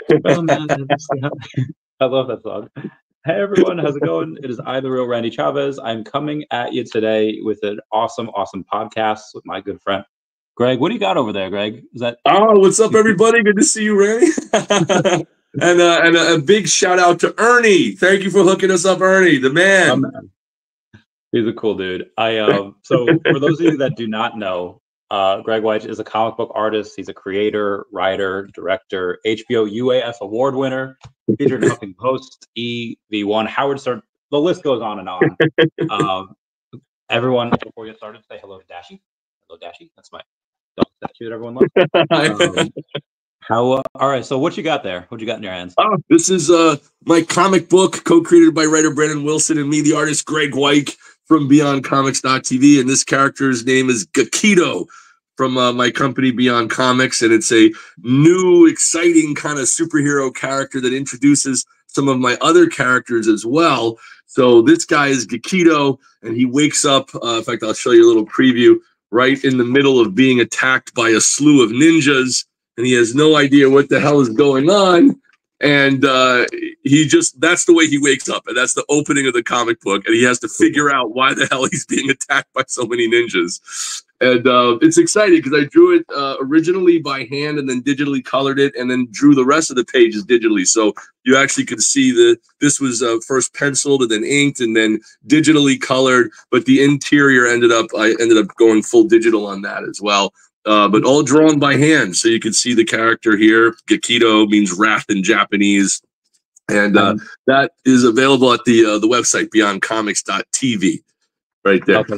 Oh, man, I love that song. Hey everyone, how's it going? It is I, the real Randy Chavez. I'm coming at you today with an awesome podcast with my good friend Greg. What do you got over there, Greg? Is that? Oh, what's up, everybody? Good to see you, Randy. and a big shout out to Ernie. Thank you for hooking us up, Ernie, the man. Oh, man. He's a cool dude. So for those of you that do not know, Graig Weich is a comic book artist. He's a creator, writer, director, HBO UAF award winner, featured in Huffington Post, VeVe, Howard Stern. The list goes on and on. Everyone, before we get started, say hello to Dashi. Hello, Dashi. That's my dog statue that everyone loves. All right, so what you got there? What you got in your hands? Oh, this is my comic book, co-created by writer Brandon Wilson and me, the artist Graig Weich from BeyondComics.tv, and this character's name is GEKIDO from my company Beyond Comics, and it's a new, exciting kind of superhero character that introduces some of my other characters as well. So this guy is GEKIDO, and he wakes up, in fact, I'll show you a little preview, right in the middle of being attacked by a slew of ninjas, and he has no idea what the hell is going on. And that's the way he wakes up. And that's the opening of the comic book. And he has to figure out why the hell he's being attacked by so many ninjas. And it's exciting because I drew it originally by hand and then digitally colored it and then drew the rest of the pages digitally. So you actually could see that this was first penciled and then inked and then digitally colored. But the interior I ended up going full digital on that as well. But all drawn by hand, so you can see the character here. GEKIDO means wrath in Japanese, and that is available at the website BeyondComics.tv, right there. Okay,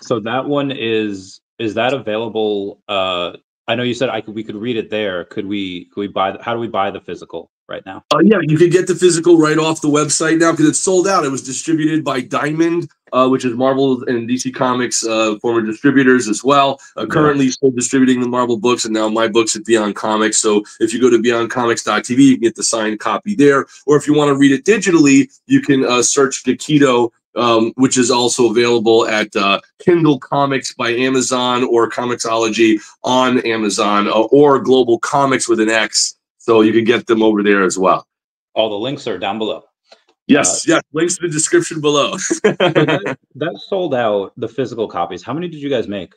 so that one is that available? I know you said we could read it there. Could we buy? How do we buy the physical right now? Yeah, you can get the physical right off the website now because it's sold out. It was distributed by Diamond, which is Marvel and DC Comics former distributors as well. Currently still distributing the Marvel books and now my books at Beyond Comics. So if you go to BeyondComics.tv, you can get the signed copy there. Or if you want to read it digitally, you can search GEKIDO, which is also available at Kindle Comics by Amazon or Comixology on Amazon or Global Comics with an X. So you can get them over there as well. All the links are down below. Yes, links in the description below. that sold out, the physical copies. How many did you guys make?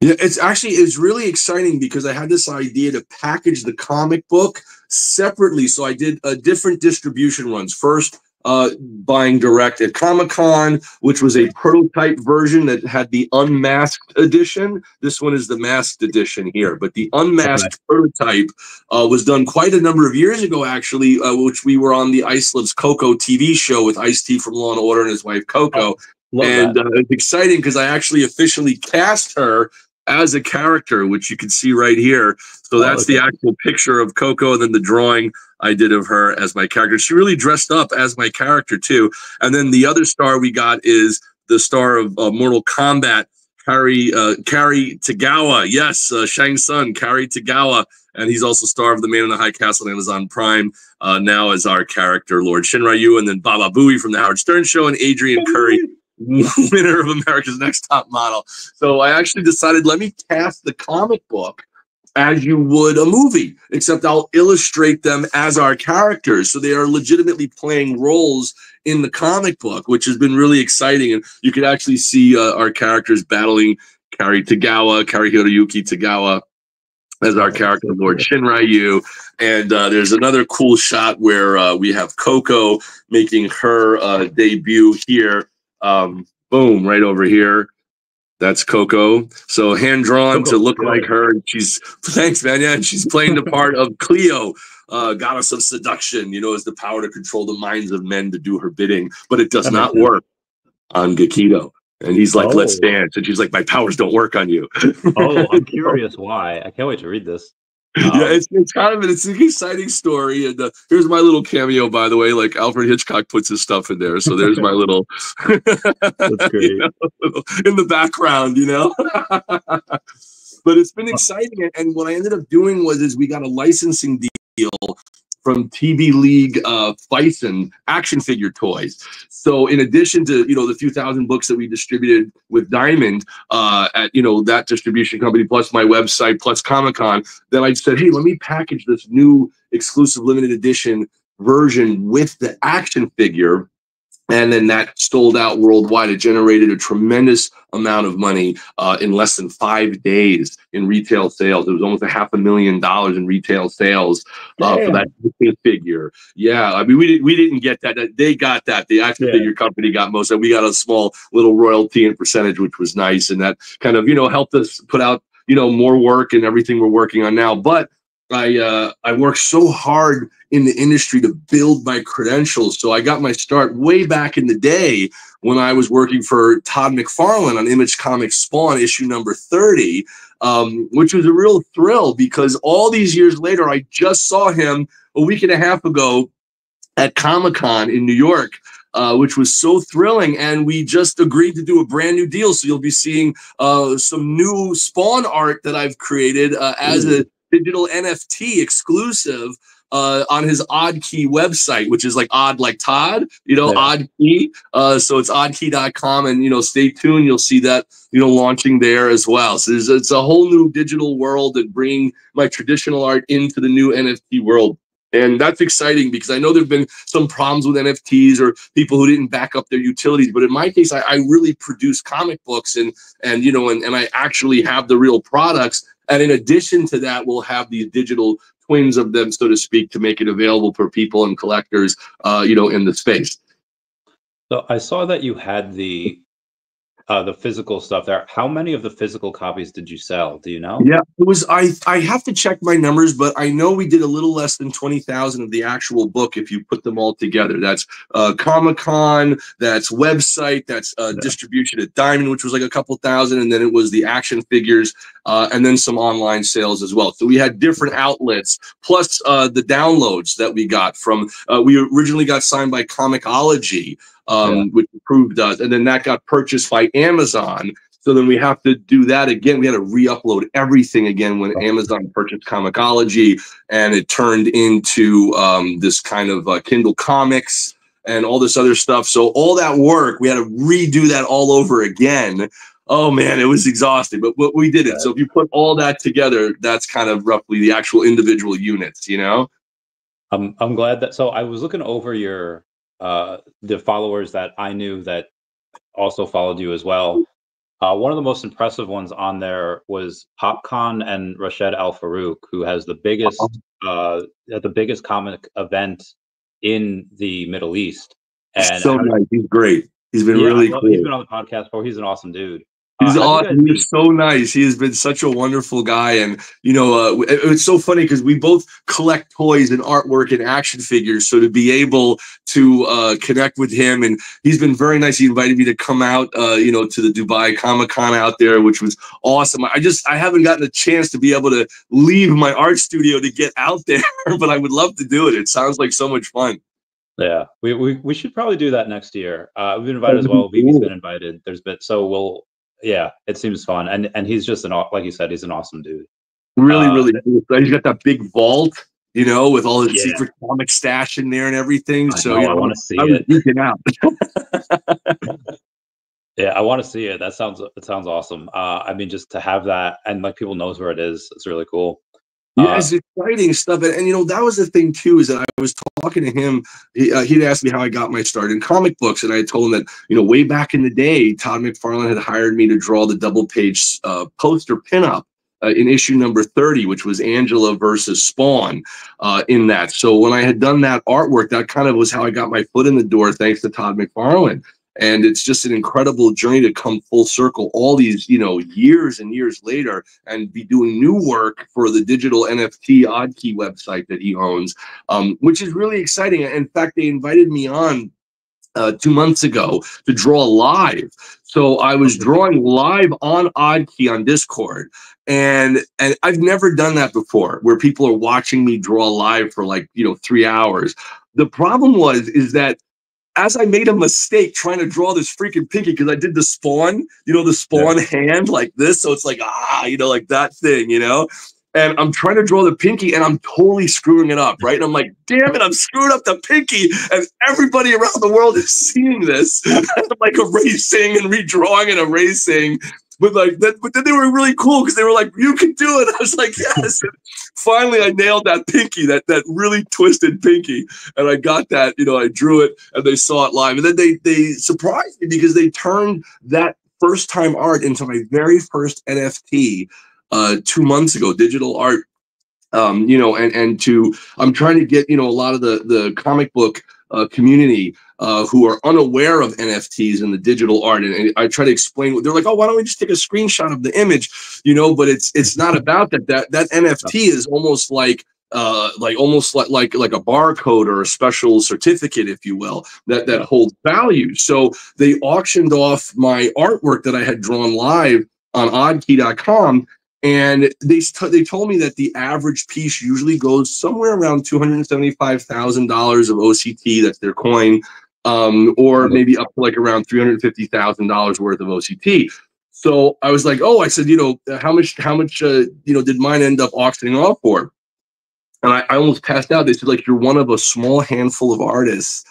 Yeah, it's really exciting because I had this idea to package the comic book separately. So I did different distribution runs. First, buying direct at Comic-Con, which was a prototype version that had the unmasked edition. This one is the masked edition here, but the unmasked prototype was done quite a number of years ago, actually, which we were on the Ice Loves Coco TV show with Ice-T from Law & Order and his wife Coco. It's exciting because I actually officially cast her as a character, which you can see right here. So that's the actual picture of Coco, and then the drawing I did of her as my character. She really dressed up as my character too. And then the other star we got is the star of Mortal Kombat, Cary Tagawa. Yes, Shang Tsung, Cary Tagawa. And he's also star of The Man in the High Castle on Amazon Prime now as our character, Lord Shinryu. And then Baba Booey from The Howard Stern Show and Adrian Curry, winner of America's Next Top Model. So I actually decided, let me cast the comic book as you would a movie, except I'll illustrate them as our characters. So they are legitimately playing roles in the comic book, which has been really exciting. And you can actually see our characters battling Cary Hiroyuki Tagawa as our character, Lord Shinryu. And there's another cool shot where we have Coco making her debut here. Boom, right over here. That's Coco. So hand drawn to look like her. And thanks, man. Yeah, and she's playing the part of Cleo, goddess of seduction. Has the power to control the minds of men to do her bidding, but it does not work on GEKIDO. And he's like, let's dance. And she's like, my powers don't work on you. I'm curious why. I can't wait to read this. Yeah, it's an exciting story, and here's my little cameo, by the way. Like Alfred Hitchcock puts his stuff in there, so there's my little, that's great. In the background, But it's been exciting, and what I ended up doing was we got a licensing deal from TV League Bison action figure toys. So in addition to, the few thousand books that we distributed with Diamond at, that distribution company, plus my website, plus Comic-Con, then I said, hey, let me package this new exclusive limited edition version with the action figure. And then that sold out worldwide. It generated a tremendous amount of money in less than 5 days in retail sales. It was almost $500,000 in retail sales for that figure. Yeah, I mean, we didn't get that. They got that. The action figure company got most of it. We got a small little royalty and percentage, which was nice. And that kind of, helped us put out, more work and everything we're working on now. But I worked so hard in the industry to build my credentials. So I got my start way back in the day when I was working for Todd McFarlane on Image Comics Spawn issue number 30, which was a real thrill because all these years later, I just saw him a week and a half ago at Comic-Con in New York, which was so thrilling. And we just agreed to do a brand new deal. So you'll be seeing some new Spawn art that I've created as a digital NFT exclusive on his Odd Key website, which is like odd like Todd, Odd Key. So it's oddkey.com, and stay tuned. You'll see that launching there as well. So it's a whole new digital world and bring my traditional art into the new NFT world. And that's exciting because I know there've been some problems with NFTs or people who didn't back up their utilities. But in my case, I really produce comic books and I actually have the real products. And in addition to that, we'll have these digital twins of them, so to speak, to make it available for people and collectors, in the space. So I saw that you had the physical stuff there. How many of the physical copies did you sell? Do you know? Yeah, it was. I have to check my numbers, but I know we did a little less than 20,000 of the actual book if you put them all together. That's Comic-Con, that's website, that's distribution at Diamond, which was like a couple thousand, and then it was the action figures, and then some online sales as well. So we had different outlets, plus the downloads that we got from. We originally got signed by Comixology. Which approved us, and then that got purchased by Amazon. So then we have to do that again. We had to re-upload everything again when Amazon purchased Comixology, and it turned into this kind of Kindle Comics and all this other stuff. So all that work, we had to redo that all over again. Oh man, it was exhausting, but we did it. So if you put all that together, that's kind of roughly the actual individual units, I'm glad that. So I was looking over your the followers that I knew that also followed you as well. One of the most impressive ones on there was Popcorn and Rashid Al Farooq, who has the biggest comic event in the Middle East. And so nice. He's great. He's been really cool. He's been on the podcast before. He's an awesome dude. He's awesome. He's so nice. He has been such a wonderful guy. And, it's so funny because we both collect toys and artwork and action figures. So to be able to connect with him, and he's been very nice. He invited me to come out, to the Dubai Comic-Con out there, which was awesome. I haven't gotten a chance to be able to leave my art studio to get out there, but I would love to do it. It sounds like so much fun. Yeah, we should probably do that next year. We've been invited as well. VeVe's been invited. Yeah, it seems fun, and he's just like you said, he's an awesome dude. Really cool. He's got that big vault, with all his secret comic stash in there and everything. I want to see it. Geeking out. Yeah, I want to see it. It sounds awesome. I mean, just to have that and like people knows where it is, it's really cool. Yeah, it's exciting stuff. And that was the thing, too, is that I was talking to him. He'd asked me how I got my start in comic books. And I told him that, way back in the day, Todd McFarlane had hired me to draw the double-page poster pinup in issue number 30, which was Angela versus Spawn in that. So when I had done that artwork, that kind of was how I got my foot in the door, thanks to Todd McFarlane. And it's just an incredible journey to come full circle all these, years and years later and be doing new work for the digital NFT Odd Key website that he owns, which is really exciting. In fact, they invited me on 2 months ago to draw live. So I was drawing live on Odd Key on Discord. And I've never done that before, where people are watching me draw live for 3 hours. The problem is that as I made a mistake trying to draw this freaking pinky, because I did the Spawn, the Spawn hand like this. So it's like, like that thing, and I'm trying to draw the pinky, and I'm totally screwing it up, right? And I'm like, damn it, I'm screwing up the pinky, and everybody around the world is seeing this. I'm like erasing and redrawing and erasing. But then they were really cool because they were like, "You can do it." I was like, "Yes!" And finally, I nailed that pinky, that really twisted pinky, and I got that. I drew it, and they saw it live, and then they surprised me because they turned that first time art into my very first NFT 2 months ago, digital art. I'm trying to get a lot of the comic book community who are unaware of NFTs and the digital art, and I try to explain. They're like, "Oh, why don't we just take a screenshot of the image?" But it's not about that. That NFT is almost like a barcode or a special certificate, if you will, that holds value. So they auctioned off my artwork that I had drawn live on oddkey.com. And they told me that the average piece usually goes somewhere around $275,000 of OCT. That's their coin, or maybe up to like around $350,000 worth of OCT. So I was like, oh, I said, how much, did mine end up auctioning off for? And I almost passed out. They said, like, you're one of a small handful of artists,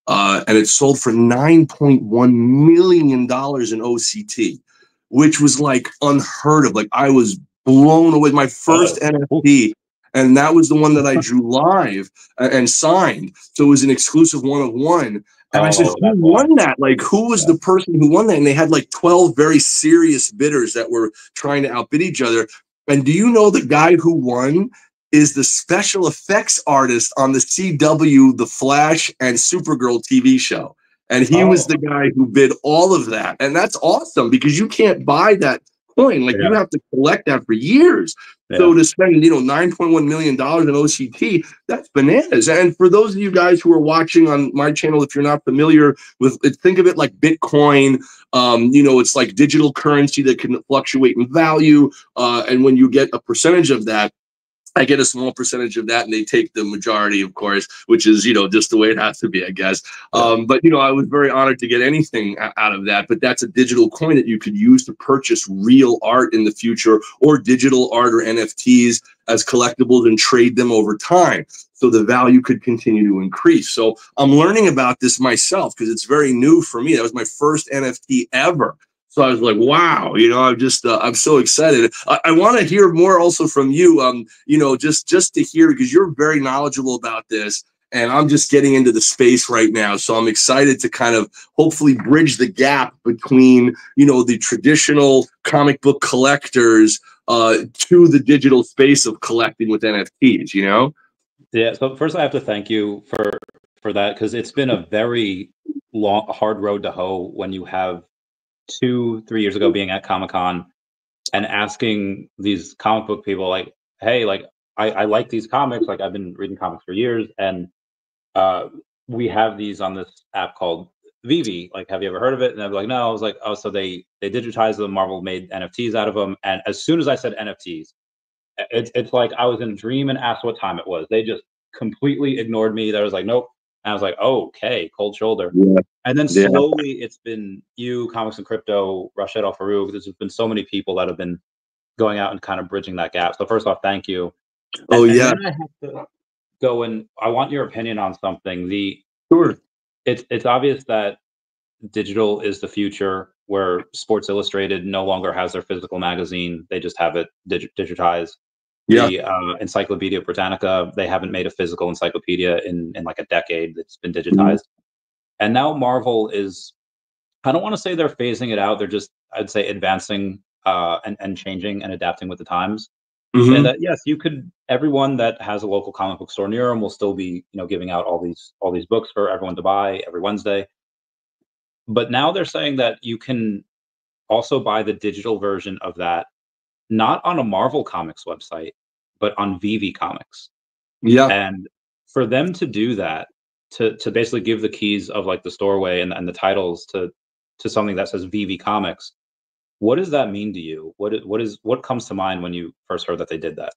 and it sold for $9.1 million in OCT, which was like unheard of. Like, I was blown away. My first NFT, and that was the one that I drew live and signed. So it was an exclusive one of one. And I said, who won that? Like, who was the person who won that? And they had like 12 very serious bidders that were trying to outbid each other. And do you know the guy who won is the special effects artist on the CW, The Flash, and Supergirl TV show? And he was the guy who bid all of that. And that's awesome because you can't buy that coin. Like, you have to collect that for years. So to spend, $9.1 million in OCT, that's bananas. And for those of you guys who are watching on my channel, if you're not familiar with it, think of it like Bitcoin. It's like digital currency that can fluctuate in value. And when you get a percentage of that, I get a small percentage of that, and they take the majority, of course, which is, just the way it has to be, I guess. But I was very honored to get anything out of that. But that's a digital coin that you could use to purchase real art in the future, or digital art or NFTs as collectibles, and trade them over time. So the value could continue to increase. So I'm learning about this myself because it's very new for me. That was my first NFT ever. So I was like, wow, I'm so excited. I want to hear more also from you, just to hear, because you're very knowledgeable about this, and I'm just getting into the space right now. So I'm excited to kind of hopefully bridge the gap between, the traditional comic book collectors to the digital space of collecting with NFTs, Yeah. So first I have to thank you for that, because it's been a very hard road to hoe when you have 2-3 years ago being at Comic-Con and asking these comic book people, like, hey, like, I like these comics, like, I've been reading comics for years, and we have these on this app called VeVe, like, have you ever heard of it? And I'd be like, no. I was like, oh, so they digitized them, Marvel made NFTs out of them. And as soon as I said NFTs, it's like I was in a dream and asked what time it was. They just completely ignored me. They was like, nope. And I was like, oh, okay, cold shoulder. And then slowly it's been you, Comics and Crypto, Rashid Al Farooq. There's been so many people that have been going out and kind of bridging that gap. So first off, thank you. And then I have to go, and I want your opinion on something. It's obvious that digital is the future, where Sports Illustrated no longer has their physical magazine. They just have it digitized. The Encyclopedia Britannica, they haven't made a physical encyclopedia in like a decade. It's been digitized. And now Marvel is, I don't want to say they're phasing it out. They're just, I'd say, advancing and changing and adapting with the times. And that, yes, everyone that has a local comic book store near them will still be, giving out all these books for everyone to buy every Wednesday. But now they're saying that you can also buy the digital version of that, not on a Marvel Comics website, but on VeVe Comics. And for them to do that, to basically give the keys of like the storeway and the titles to something that says VeVe Comics, what does that mean to you? What comes to mind when you first heard that they did that?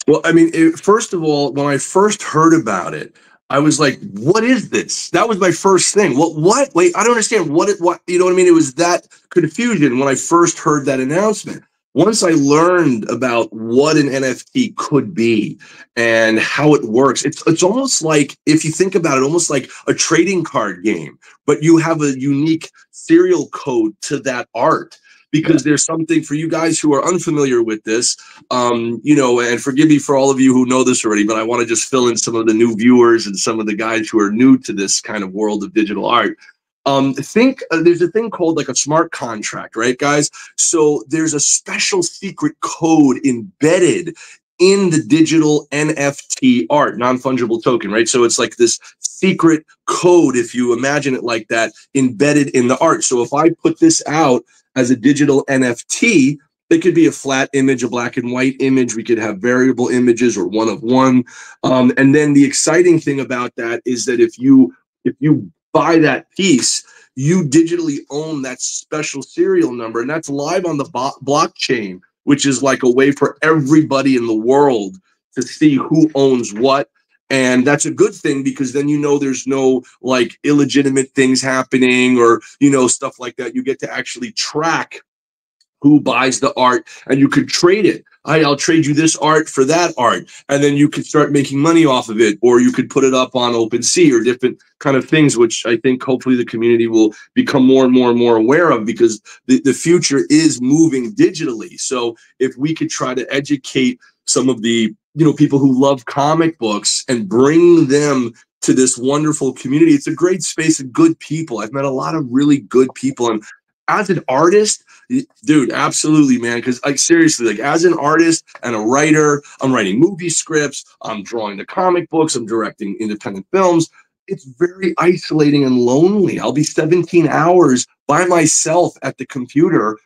Well, I mean, first of all, when I first heard about it, I was like, what is this? That was my first thing. What? Wait, I don't understand. What, you know what I mean? It was that confusion when I first heard that announcement. once I learned about what an NFT could be and how it works, it's almost like, if you think about it, almost like a trading card game, but you have a unique serial code to that art. Because there's something for you guys who are unfamiliar with this, you know, and forgive me for all of you who know this already, but I want to just fill in some of the new viewers and some of the guys who are new to this kind of world of digital art. There's a thing called like a smart contract, right, guys? So there's a special secret code embedded in the digital NFT art, non-fungible token, right? So it's like this secret code, if you imagine it like that, embedded in the art. So if I put this out as a digital NFT, it could be a flat image, a black and white image. We could have variable images or one of one. And then the exciting thing about that is that if you buy that piece, you digitally own that special serial number, and that's live on the blockchain, which is like a way for everybody in the world to see who owns what. And that's a good thing, because then, you know, there's no like illegitimate things happening or, you know, stuff like that. You get to actually track who buys the art, and you could trade it. I'll trade you this art for that art. And then you could start making money off of it, or you could put it up on OpenSea or different kind of things, which I think hopefully the community will become more and more and more aware of, because the future is moving digitally. So if we could try to educate some of the, you know, people who love comic books and bring them to this wonderful community, it's a great space of good people. I've met a lot of really good people. And as an artist, dude, absolutely, man. Because like seriously, like as an artist and a writer, I'm writing movie scripts, I'm drawing the comic books, I'm directing independent films. It's very isolating and lonely. I'll be 17 hours by myself at the computer,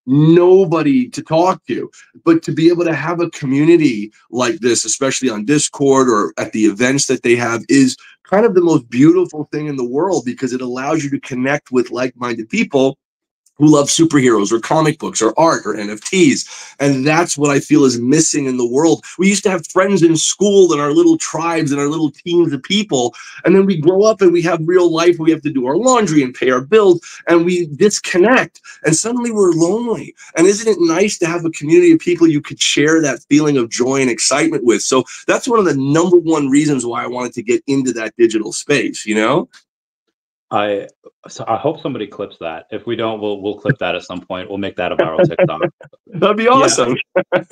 nobody to talk to. But to be able to have a community like this, especially on Discord or at the events that they have, is kind of the most beautiful thing in the world, because it allows you to connect with like-minded people who love superheroes or comic books or art or NFTs. And that's what I feel is missing in the world. We used to have friends in school and our little tribes and our little teams of people. And then we grow up and we have real life. We have to do our laundry and pay our bills, and we disconnect. And suddenly we're lonely. And isn't it nice to have a community of people you could share that feeling of joy and excitement with? So that's one of the #1 reasons why I wanted to get into that digital space, you know? I hope somebody clips that. If we don't, we'll clip that at some point. We'll make that a viral TikTok. That'd be awesome. Yeah,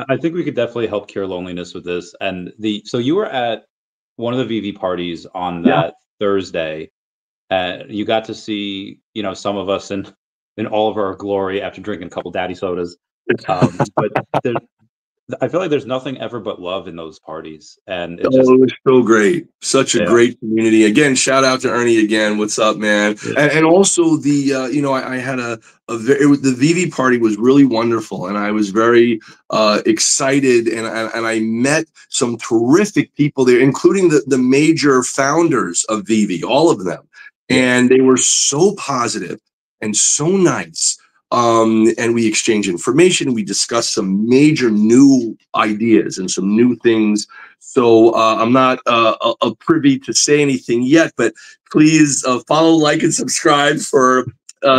I think we could definitely help cure loneliness with this. And so you were at one of the VeVe parties on that Thursday, and you got to see, you know, some of us in all of our glory after drinking a couple daddy sodas. But I feel like there's nothing ever but love in those parties, and it was so great. Such a great community. Again, shout out to Ernie again. What's up, man? Yeah. And also the you know, I had the VeVe party was really wonderful, and I was very excited, and I met some terrific people there, including the major founders of VeVe, all of them, and they were so positive and so nice. And we exchange information. We discuss some major new ideas and some new things. So I'm not privy to say anything yet, but please follow, like, and subscribe for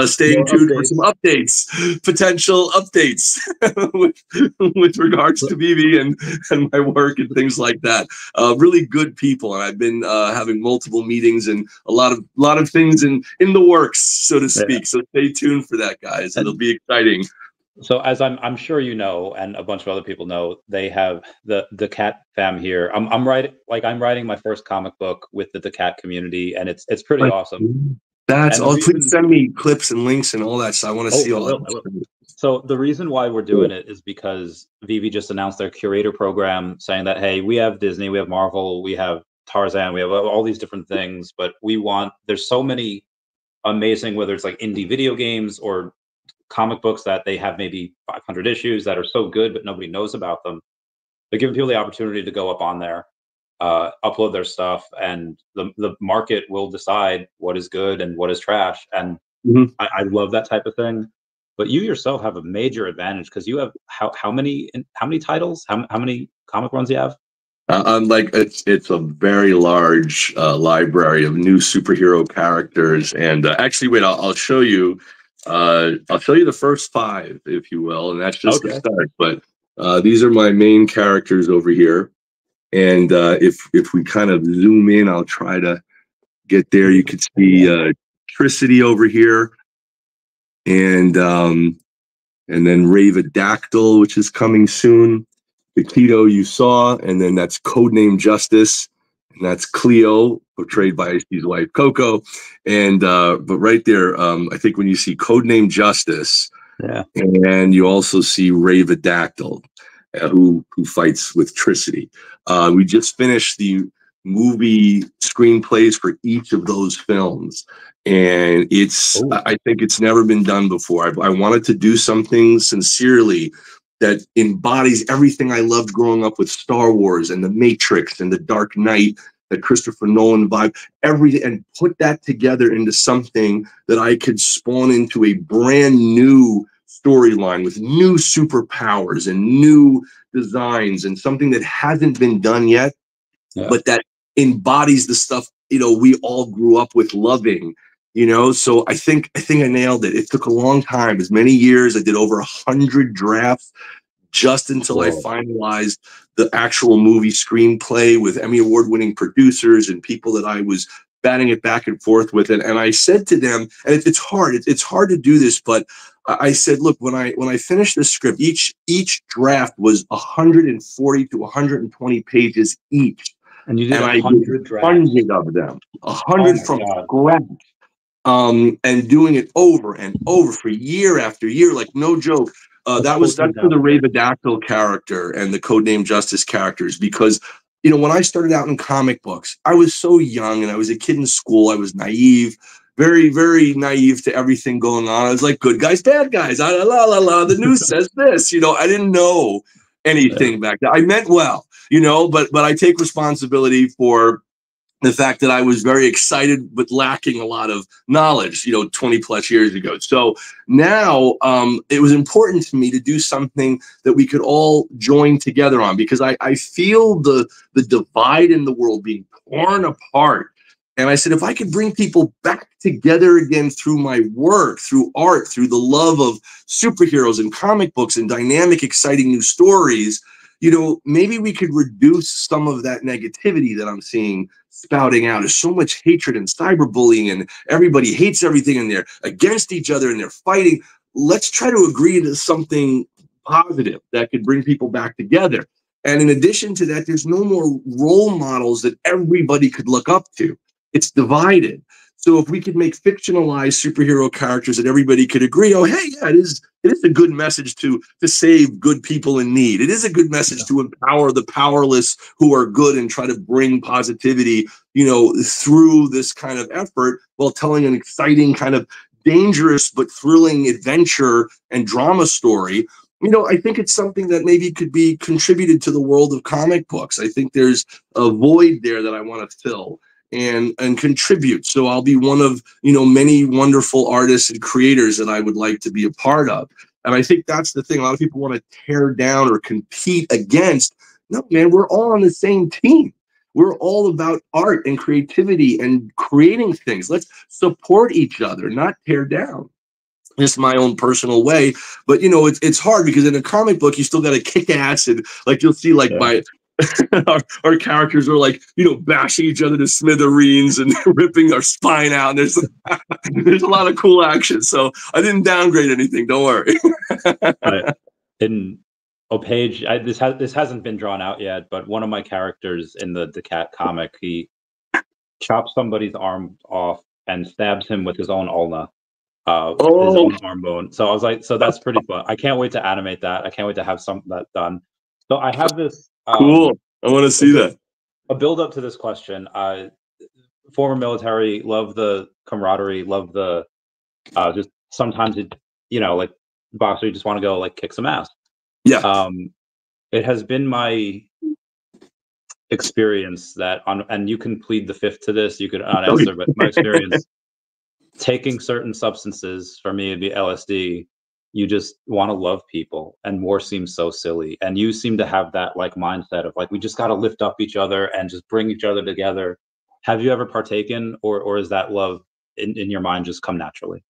staying tuned for some updates, potential updates with regards to VeVe and my work and things like that. Really good people, and I've been having multiple meetings and a lot of things in the works, so to speak. Yeah. So stay tuned for that, guys. It'll be exciting. So as I'm sure you know, and a bunch of other people know, they have the Cat fam here. I'm writing my first comic book with the Cat community, and it's pretty awesome. That's all. Please send me clips and links and all that. So I want to see all that. So the reason why we're doing it is because VeVe just announced their curator program, saying that, hey, we have Disney, we have Marvel, we have Tarzan, we have all these different things, but there's so many amazing, whether it's like indie video games or comic books that they have maybe 500 issues that are so good, but nobody knows about them. They're giving people the opportunity to go up on there, upload their stuff, and the market will decide what is good and what is trash. And I love that type of thing. But you yourself have a major advantage because you have how many titles? How many comic runs do you have? It's a very large library of new superhero characters. And actually, wait, I'll show you I'll show you the first 5, if you will, and that's just the Okay. start. But these are my main characters over here. And if we kind of zoom in, I'll try to get there. You can see Tricity over here, and then Ravidactyl, which is coming soon. GEKIDO you saw, and then that's Codename Justice, and that's Cleo, portrayed by his wife Coco. And but right there, I think when you see Codename Justice, yeah, and you also see Ravidactyl, who fights with Tricity. We just finished the movie screenplays for each of those films, and I think it's never been done before. I wanted to do something sincerely that embodies everything I loved growing up with Star Wars and The Matrix and The Dark Knight, that Christopher Nolan vibe, everything, and put that together into something that I could spawn into a brand new storyline with new superpowers and new designs, and something that hasn't been done yet, but that embodies the stuff, we all grew up with loving, so I think I nailed it. It took a long time, as many years. I did over 100 drafts just until I finalized the actual movie screenplay with Emmy Award-winning producers and people that I was batting it back and forth with. And I said to them, and it's hard to do this, but I said, look, when I finished this script, each draft was 140 to 120 pages each. And you did 100 drafts? 100 of them, 100 from scratch. And doing it over and over for year after year, like no joke. That's for the Ravidactyl character and the Codename Justice characters, because when I started out in comic books, I was so young and I was a kid in school. I was naive, very, very naive to everything going on. I was like, good guys, bad guys, la la la la. The news says this. I didn't know anything back then. I meant well, but I take responsibility for the fact that I was very excited but lacking a lot of knowledge, 20 plus years ago. So now it was important to me to do something that we could all join together on, because I feel the divide in the world being torn apart. And I said, if I could bring people back together again through my work, through art, through the love of superheroes and comic books and dynamic, exciting new stories, maybe we could reduce some of that negativity that I'm seeing spouting out. There's so much hatred and cyberbullying, and everybody hates everything, and they're against each other and they're fighting. Let's try to agree to something positive that could bring people back together. And in addition to that, there's no more role models that everybody could look up to. It's divided. So if we could make fictionalized superhero characters that everybody could agree, oh, hey, yeah, it is a good message to save good people in need. It is a good message to empower the powerless who are good and try to bring positivity, through this kind of effort, while telling an exciting, kind of dangerous but thrilling adventure and drama story. I think it's something that maybe could be contributed to the world of comic books. I think there's a void there that I want to fill and contribute. So I'll be one of, many wonderful artists and creators that I would like to be a part of. And I think that's the thing. A lot of people want to tear down or compete against. No, man, we're all on the same team. We're all about art and creativity and creating things. Let's support each other, not tear down. Just my own personal way. But, it's hard, because in a comic book, you still got to kick ass. And like, you'll see my our characters are like, bashing each other to smithereens and ripping our spine out. And there's a lot of cool action. So I didn't downgrade anything. Don't worry. In Page, this hasn't been drawn out yet, but one of my characters in the Cat comic, he chops somebody's arm off and stabs him with his own ulna. His own arm bone. So I was like, so that's pretty fun. I can't wait to animate that. I can't wait to have some of that done. So I have this. Cool. I want to see that. A build up to this question. Former military, love the camaraderie, love the just sometimes like boxer, you just want to go like kick some ass. Yeah. It has been my experience that and you can plead the fifth to this, you could not answer, but my experience taking certain substances, for me it'd be LSD, you just want to love people, and war seems so silly, and you seem to have that like mindset of like, we just got to lift up each other and just bring each other together. Have you ever partaken, or is that love in your mind just come naturally?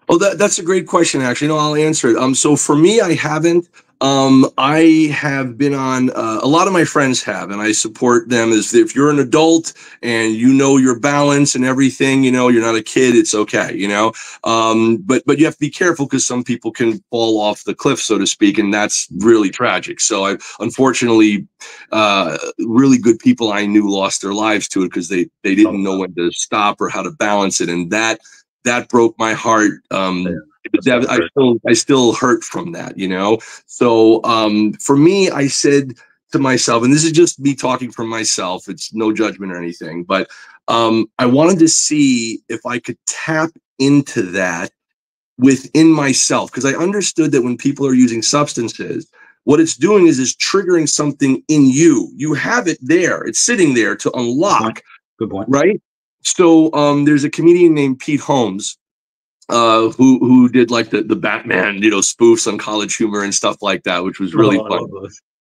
Oh, that's a great question, actually. No, I'll answer it. So for me, I haven't. I have been on, a lot of my friends have, and I support them. As if you're an adult and you know your balance and everything, you know, you're not a kid, it's okay, you know. But you have to be careful because some people can fall off the cliff, so to speak, and that's really tragic. So I unfortunately, really good people I knew lost their lives to it because they didn't know when to stop or how to balance it, and that broke my heart. I still hurt from that, you know. So for me, I said to myself, and this is just me talking for myself, it's no judgment or anything, but I wanted to see if I could tap into that within myself, because I understood that when people are using substances, what it's doing is triggering something in you. You have it there, it's sitting there to unlock. Good point. Right? So there's a comedian named Pete Holmes, who did like the Batman, you know, spoofs on College Humor and stuff like that, which was really fun.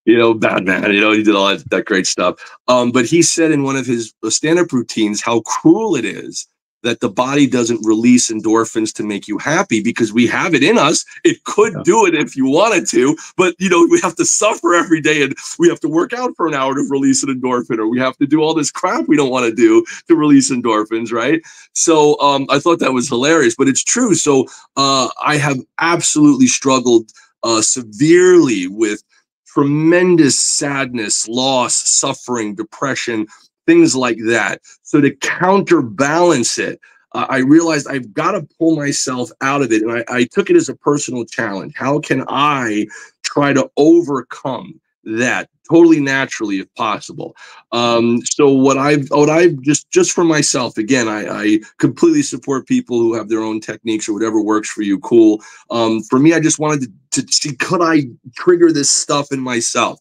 You know, Batman, you know, he did all that great stuff. But he said in one of his stand-up routines how cruel it is that the body doesn't release endorphins to make you happy, because we have it in us. It could do it if you wanted to, but you know, we have to suffer every day, and we have to work out for an hour to release an endorphin, or we have to do all this crap we don't want to do to release endorphins, right? So I thought that was hilarious, but it's true. So I have absolutely struggled severely with tremendous sadness, loss, suffering, depression, things like that. So to counterbalance it, I realized I've got to pull myself out of it. And I took it as a personal challenge. How can I try to overcome that totally naturally, if possible? So what I've just for myself, again, I completely support people who have their own techniques or whatever works for you. Cool. For me, I just wanted to see, could I trigger this stuff in myself?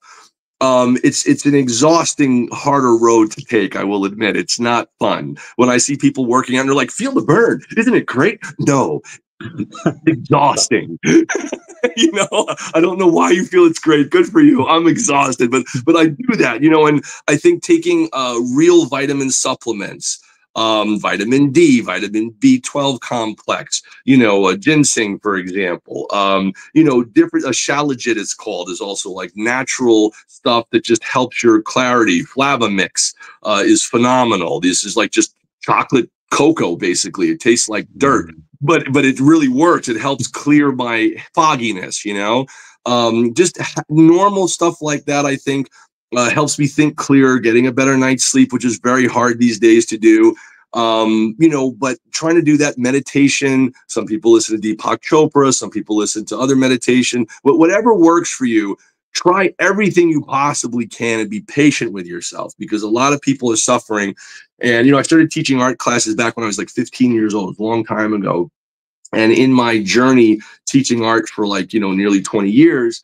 It's an exhausting, harder road to take. I will admit, it's not fun. When I see people working out, and they're like, "Feel the burn, isn't it great?" No, exhausting. You know, I don't know why you feel it's great. Good for you. I'm exhausted, but I do that. You know, and I think taking real vitamin supplements. Vitamin D, vitamin B12 complex, you know, ginseng, for example, you know, different, shallajit it's called, is also like natural stuff that just helps your clarity. Flavamix is phenomenal. This is like just chocolate cocoa, basically. It tastes like dirt, but it really works. It helps clear my fogginess, you know, just normal stuff like that, I think. Helps me think clearer, getting a better night's sleep, which is very hard these days to do. You know, but trying to do that meditation. Some people listen to Deepak Chopra, some people listen to other meditation, but whatever works for you, try everything you possibly can and be patient with yourself, because a lot of people are suffering. And, you know, I started teaching art classes back when I was like 15 years old, a long time ago. And in my journey teaching art for like, you know, nearly 20 years,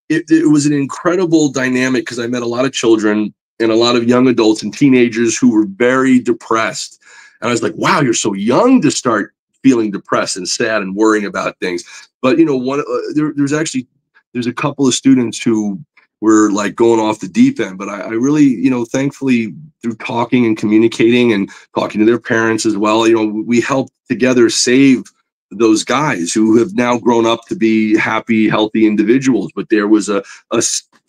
it was an incredible dynamic, because I met a lot of children and a lot of young adults and teenagers who were very depressed. And I was like, wow, you're so young to start feeling depressed and sad and worrying about things. But, you know, there's a couple of students who were like going off the deep end. But I really, you know, thankfully, through talking and communicating and talking to their parents as well, you know, we helped together save those guys who have now grown up to be happy, healthy individuals. But there was a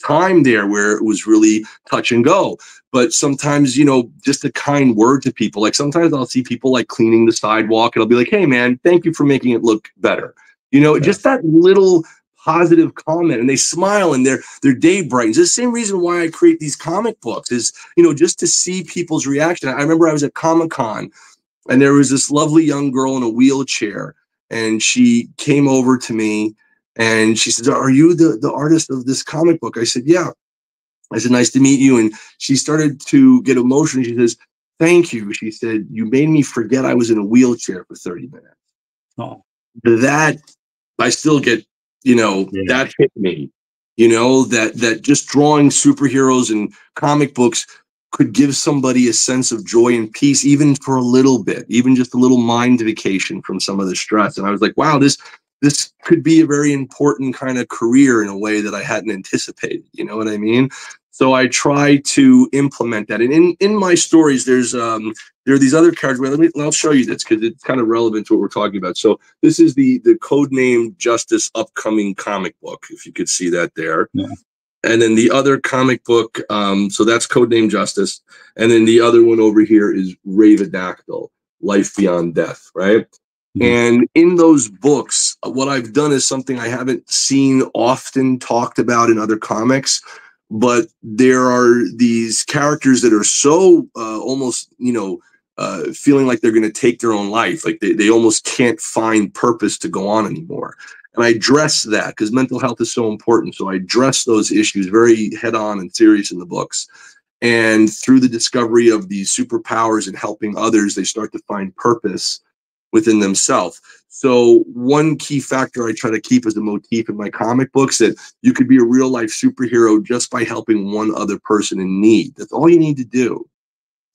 time there where it was really touch and go. But sometimes, you know, just a kind word to people, like sometimes I'll see people like cleaning the sidewalk and I'll be like, "Hey man, thank you for making it look better." You know, just that little positive comment, and they smile and their day brightens. It's the same reason why I create these comic books, is, you know, just to see people's reaction. I remember I was at Comic-Con and there was this lovely young girl in a wheelchair, and she came over to me and she said, "Are you the artist of this comic book?" I said, "Yeah." I said, "Nice to meet you." And she started to get emotional. She says, "Thank you." She said, "You made me forget I was in a wheelchair for 30 minutes. Oh. That I still get, you know, that hit me, you know, that just drawing superheroes and comic books could give somebody a sense of joy and peace, even for a little bit, even just a little mind vacation from some of the stress. And I was like, wow, this could be a very important kind of career in a way that I hadn't anticipated. You know what I mean? So I try to implement that. And in my stories, there are these other characters. Well, I'll show you this because it's kind of relevant to what we're talking about. So this is the Codename Justice upcoming comic book, if you could see that there. Yeah. And then the other comic book, so that's Codename Justice. And then the other one over here is Ravedactyl, Life Beyond Death, right? Mm-hmm. And in those books, what I've done is something I haven't seen often talked about in other comics, but there are these characters that are so almost, feeling like they're going to take their own life. Like they almost can't find purpose to go on anymore. And I address that because mental health is so important. So I address those issues very head on and serious in the books. And through the discovery of these superpowers and helping others, they start to find purpose within themselves. So one key factor I try to keep as a motif in my comic books, that you could be a real life superhero just by helping one other person in need. That's all you need to do,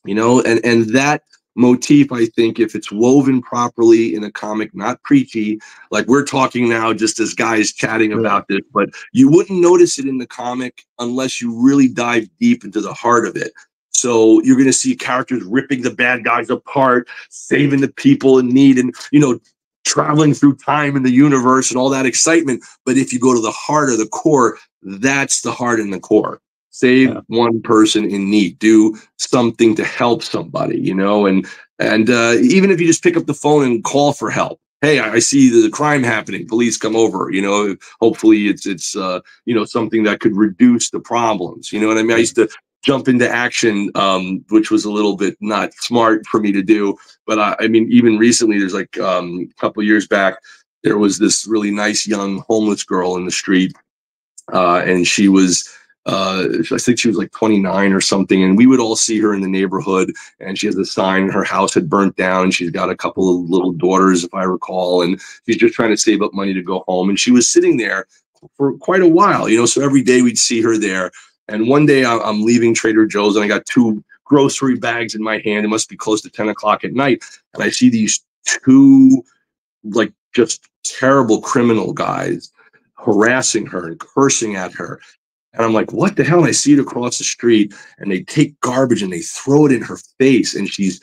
and that motif, I think, if it's woven properly in a comic, not preachy, like we're talking now just as guys chatting about this, but you wouldn't notice it in the comic unless you really dive deep into the heart of it. So you're going to see characters ripping the bad guys apart, saving the people in need, and, traveling through time in the universe and all that excitement. But if you go to the heart of the core, that's the heart and the core. Save one person in need. Do something to help somebody, and even if you just pick up the phone and call for help. Hey, I see the crime happening. Police, come over. Hopefully it's something that could reduce the problems. You know what I mean? I used to jump into action, which was a little bit not smart for me to do. But even recently, there's like a couple of years back, there was this really nice young homeless girl in the street, and she was. I think she was like 29 or something, and we would all see her in the neighborhood, and she has a sign, her house had burnt down, and she's got a couple of little daughters, if I recall, and she's just trying to save up money to go home. And she was sitting there for quite a while, so every day we'd see her there. And one day I'm leaving Trader Joe's, and I got 2 grocery bags in my hand. It must be close to 10 o'clock at night. And I see these 2 like just terrible criminal guys harassing her and cursing at her. And I'm like, what the hell? And I see it across the street, and they take garbage and they throw it in her face. And she's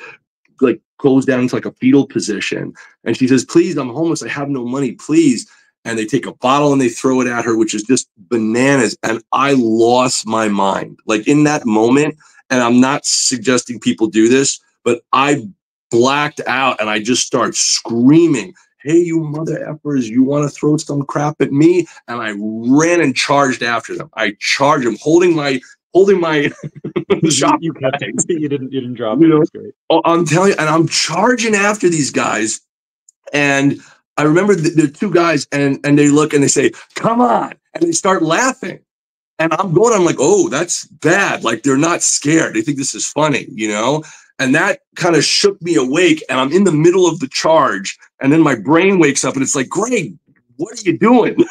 like, goes down into like a fetal position. And she says, please, I'm homeless. I have no money, please. And they take a bottle and they throw it at her, which is just bananas. And I lost my mind. Like in that moment, and I'm not suggesting people do this, but I blacked out and I just start screaming, hey, you mother effers, you want to throw some crap at me? And I ran and charged after them. I charged them, holding my shop. You didn't drop it. That's great. I'm telling you, and I'm charging after these guys. And I remember the 2 guys, and they look and they say, come on. And they start laughing. And I'm like, oh, that's bad. Like, they're not scared. They think this is funny, And that kind of shook me awake, and I'm in the middle of the charge, and then my brain wakes up, and it's like, Graig, what are you doing?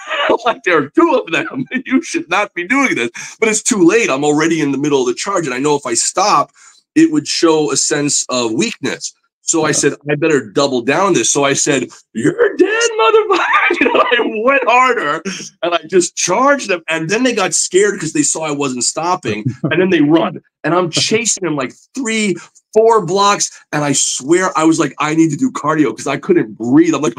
Like, there are 2 of them. You should not be doing this. But it's too late. I'm already in the middle of the charge, and I know if I stop, it would show a sense of weakness. So I said, I better double down this. So I said, you're dead, motherfucker. I went harder, and I just charged them. And then they got scared because they saw I wasn't stopping. And then they run. And I'm chasing them like 3, 4 blocks. And I swear I was like, I need to do cardio because I couldn't breathe. I'm like,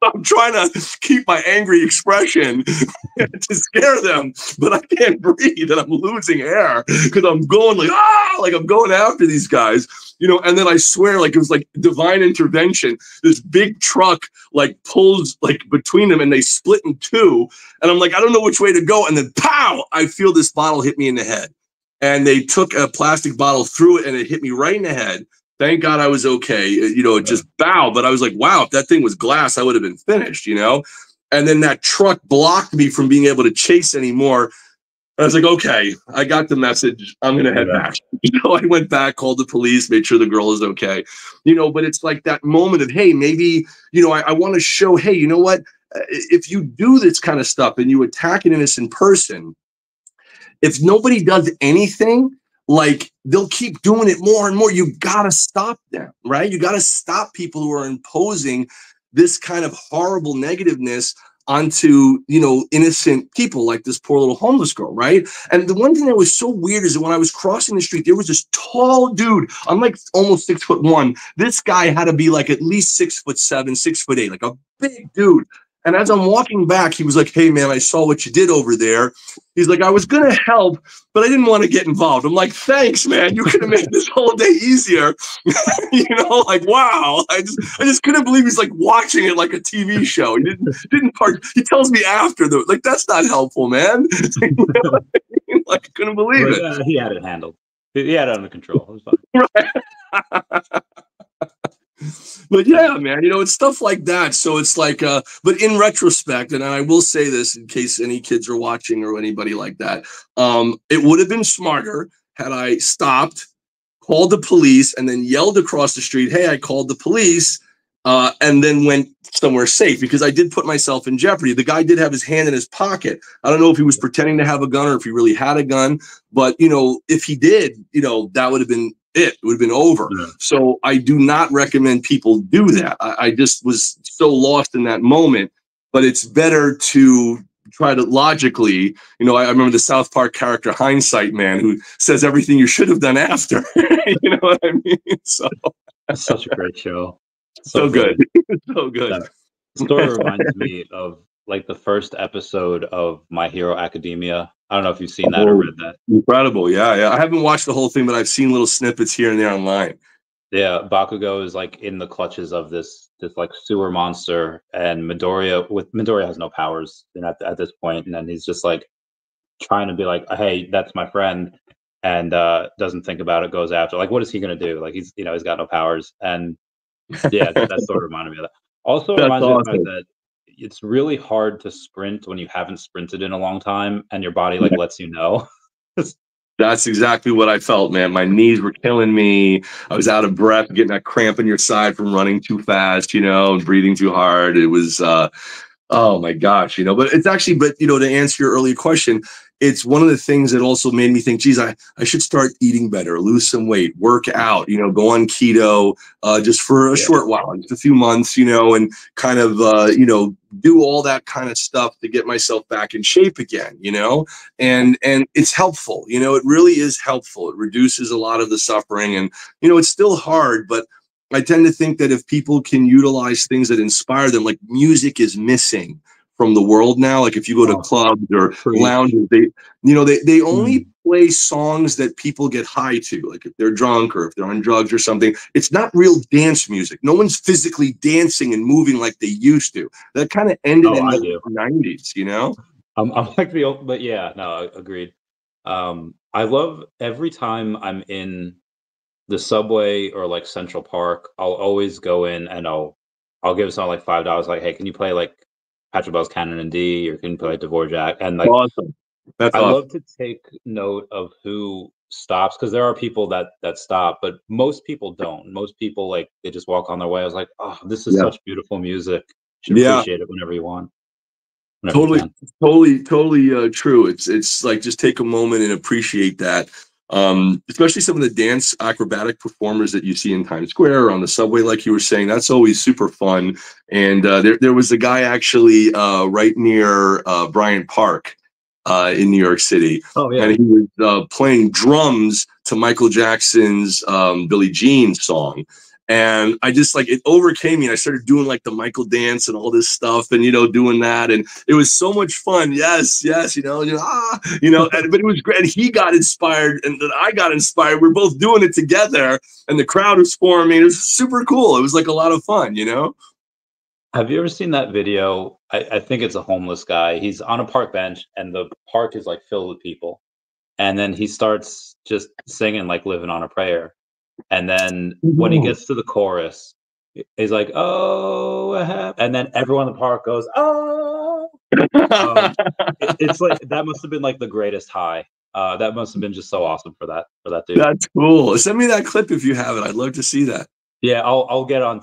I'm trying to keep my angry expression to scare them, but I can't breathe and I'm losing air because I'm going like I'm going after these guys, and then I swear like it was like divine intervention. This big truck like pulls like between them and they split in 2. And I'm like, I don't know which way to go. And then pow, I feel this bottle hit me in the head. And they took a plastic bottle, threw it, and it hit me right in the head. Thank God I was okay. It just bowed. But I was like, wow, if that thing was glass, I would have been finished, And then that truck blocked me from being able to chase anymore. I was like, okay, I got the message. I'm going to head back. I went back, called the police, made sure the girl is okay. But it's like that moment of, hey, maybe, I want to show, hey, you know what? If you do this kind of stuff and you attack an innocent person, if nobody does anything, like they'll keep doing it more and more. You got to stop them, right? You got to stop people who are imposing this kind of horrible negativeness onto, innocent people like this poor little homeless girl, right? And the one thing that was so weird is that when I was crossing the street, there was this tall dude. I'm like almost 6'1". This guy had to be like at least 6'7", 6'8", like a big dude. And as I'm walking back, he was like, "Hey, man, I saw what you did over there." He's like, "I was going to help, but I didn't want to get involved." I'm like, "Thanks, man. You could have made this whole day easier." Like, wow. I just couldn't believe he's like watching it like a TV show. He didn't part. He tells me after, though, like, that's not helpful, man. Like, I couldn't believe it. He had it handled. He had it under control. It was fine. Right. But yeah, man, it's stuff like that. So it's like, but in retrospect, and I will say this in case any kids are watching or anybody like that, it would have been smarter had I stopped, called the police, and then yelled across the street, "Hey, I called the police," and then went somewhere safe, because I did put myself in jeopardy. The guy did have his hand in his pocket. I don't know if he was pretending to have a gun or if he really had a gun, but if he did, that would have been it would have been over. Yeah. So I do not recommend people do that. I just was so lost in that moment, but it's better to try to logically, I remember the South Park character Hindsight Man, who says everything you should have done after. You know what I mean? So that's such a great show. So good. So good. That story reminds me of like the first episode of My Hero Academia. I don't know if you've seen that or read that. Incredible. Yeah. I haven't watched the whole thing, but I've seen little snippets here and there online. Yeah, Bakugo is like in the clutches of this like sewer monster, and Midoriya has no powers at this point, and then he's just like trying to be like, "Hey, that's my friend," and doesn't think about it, goes after. Like, what is he gonna do? Like, he's got no powers, and yeah, that sort of reminded me of that. Also reminds me of the fact that it's really hard to sprint when you haven't sprinted in a long time, and your body like lets you know. That's exactly what I felt, man. My knees were killing me. I was out of breath, getting that cramp in your side from running too fast, and breathing too hard. It was, oh my gosh, but it's actually, to answer your earlier question, it's one of the things that also made me think, geez, I should start eating better, lose some weight, work out, go on keto, just for a short while, just a few months, and kind of, do all that kind of stuff to get myself back in shape again, and it's helpful, it really is helpful. It reduces a lot of the suffering, and, it's still hard, but I tend to think that if people can utilize things that inspire them, like music is missing from the world now. Like if you go to clubs or lounges, they only play songs that people get high to. Like if they're drunk or if they're on drugs or something, it's not real dance music. No one's physically dancing and moving like they used to. That kind of ended in the 90s, I'm like but yeah, no, agreed. I love every time I'm in the subway or like Central Park, I'll always go in and I'll give someone like $5, like, "Hey, can you play like Patrick Bell's Canon in D, or can you play Dvorak?" And like, awesome. That's awesome. love to take note of who stops, because there are people that stop, but most people don't. Most people, like, they just walk on their way. I was like, "Oh, this is such beautiful music. You should appreciate it whenever you want." Totally true. It's like, just take a moment and appreciate that. Especially some of the dance acrobatic performers that you see in Times Square or on the subway, like you were saying, that's always super fun. And there was a guy actually right near Bryant Park in New York City. Oh, yeah. And he was playing drums to Michael Jackson's Billie Jean song. And I just, like, it overcame me. And I started doing like the Michael dance and all this stuff, and doing that, and it was so much fun. Yes, but it was great. And he got inspired, and then I got inspired. We're both doing it together, and the crowd was forming. It was super cool. It was like a lot of fun. Have you ever seen that video? I think it's a homeless guy. He's on a park bench, and the park is like filled with people, and then he starts just singing like "Living on a Prayer." And then when he gets to the chorus, he's like, "Oh," and then everyone in the park goes, "Oh." It's like, that must have been like the greatest high. That must have been just so awesome for that dude. That's cool. Send me that clip if you have it. I'd love to see that. Yeah, I'll get on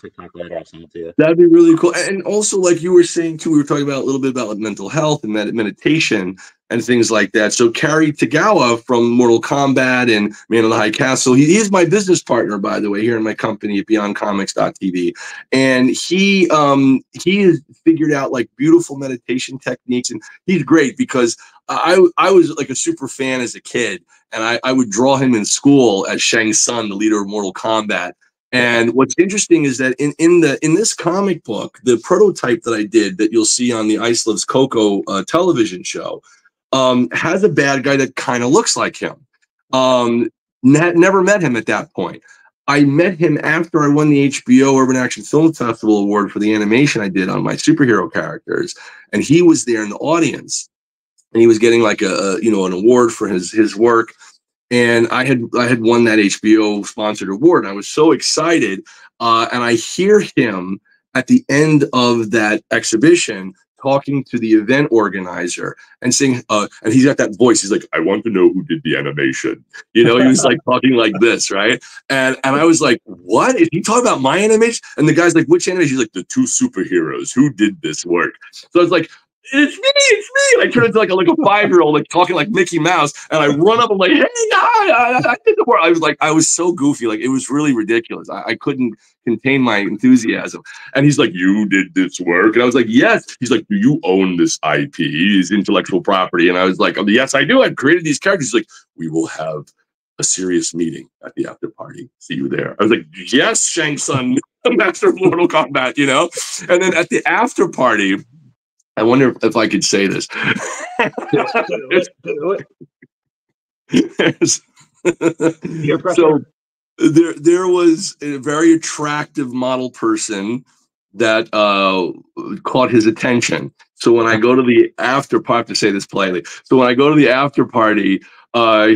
TikTok later. I'll send it to you. That'd be really cool. And also, like you were saying too, we were talking about a little bit about like mental health and meditation. and things like that. So Cary Tagawa from Mortal Kombat and Man on the High Castle, he is my business partner, by the way, here in my company at BeyondComics.tv. And he has figured out like beautiful meditation techniques, and he's great because I was like a super fan as a kid, and I would draw him in school as Shang Tsung, the leader of Mortal Kombat. And what's interesting is that in this comic book, the prototype that I did that you'll see on the Ice Loves Coco television show has a bad guy that kind of looks like him. Never met him at that point. I met him after I won the HBO Urban Action Film Festival Award for the animation I did on my superhero characters, and he was there in the audience, and he was getting like an award for his work. And I had won that HBO sponsored award, and I was so excited. And I hear him at the end of that exhibition talking to the event organizer and saying, and he's got that voice. He's like, "I want to know who did the animation." He was like talking like this, right? And I was like, "What? Is he talking about my animation?" And the guy's like, "Which animation?" He's like, "The two superheroes. Who did this work?" So I was like, it's me. And I turn into like a 5-year-old, like talking like Mickey Mouse, and I run up. I'm like, "Hey, I did the work." I was so goofy, like it was really ridiculous. I couldn't contain my enthusiasm. And he's like, "You did this work?" And I was like, "Yes." He's like, "Do you own this IP, his intellectual property?" And I was like, "Yes, I do. I've created these characters." He's like, "We will have a serious meeting at the after party. See you there." I was like, "Yes, Shang Tsung, master of Mortal Kombat," And then at the after party, I wonder if I could say this. So there was a very attractive model person that caught his attention. So when I go to the after party, I have to say this politely. So when I go to the after party,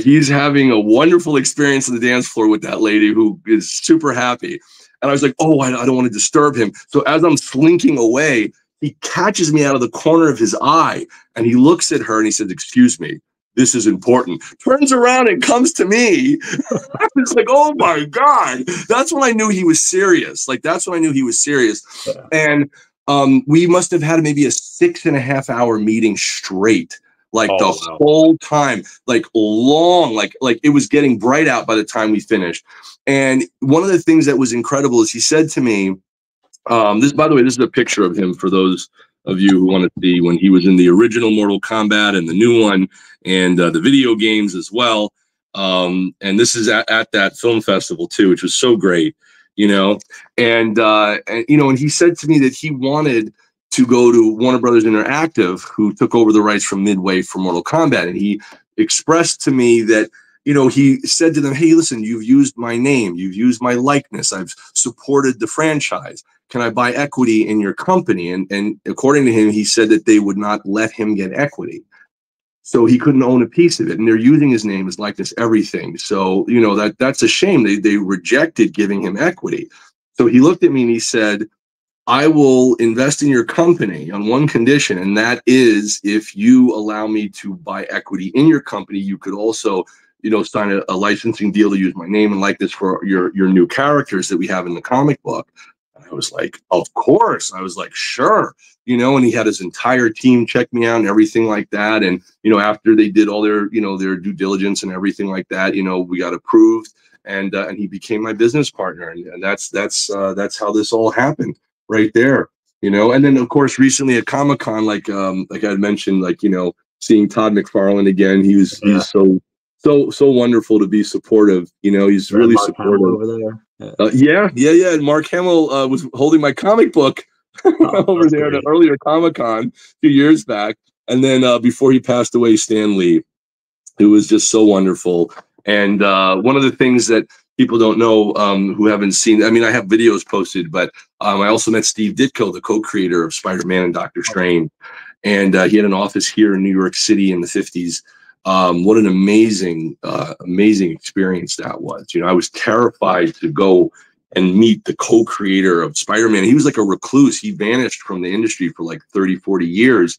he's having a wonderful experience on the dance floor with that lady who is super happy. And I was like, "Oh, I don't want to disturb him." So as I'm slinking away, he catches me out of the corner of his eye, and he looks at her and he says, "Excuse me, this is important." Turns around and comes to me. I was like, "Oh my God." That's when I knew he was serious. And we must have had maybe a 6.5-hour meeting straight, like whole time, like long, like it was getting bright out by the time we finished. And one of the things that was incredible is he said to me, by the way, this is a picture of him for those of you who want to see when he was in the original Mortal Kombat and the new one, and the video games as well. And this is at that film festival too, which was so great, And he said to me that he wanted to go to Warner Brothers Interactive, who took over the rights from Midway for Mortal Kombat, and he expressed to me that, he said to them, "Hey, listen, you've used my name, you've used my likeness, I've supported the franchise. Can I buy equity in your company?" And according to him, he said that they would not let him get equity. So he couldn't own a piece of it. And they're using his name, his likeness, everything. So, that's a shame. They rejected giving him equity. So he looked at me and he said, "I will invest in your company on one condition, and that is if you allow me to buy equity in your company, you could also sign a licensing deal to use my name and likeness for your new characters that we have in the comic book." And I was like, "Of course." I was like, "Sure." And he had his entire team check me out and everything like that. And, after they did all their, their due diligence and everything like that, we got approved, and he became my business partner. And that's how this all happened right there, And then of course, recently at Comic-Con, like I had mentioned, seeing Todd McFarlane again, he's so wonderful to be supportive. He's really Mark supportive Hamill over there. Yeah. And Mark Hamill was holding my comic book over there at an earlier Comic-Con a few years back. And then before he passed away, Stan Lee, who was just so wonderful. And one of the things that people don't know who haven't seen, I mean, I have videos posted, but I also met Steve Ditko, the co-creator of Spider-Man and Doctor Strange. And he had an office here in New York City in the 50s. What an amazing experience that was. I was terrified to go and meet the co-creator of Spider-Man. He was like a recluse. He vanished from the industry for like 30, 40 years.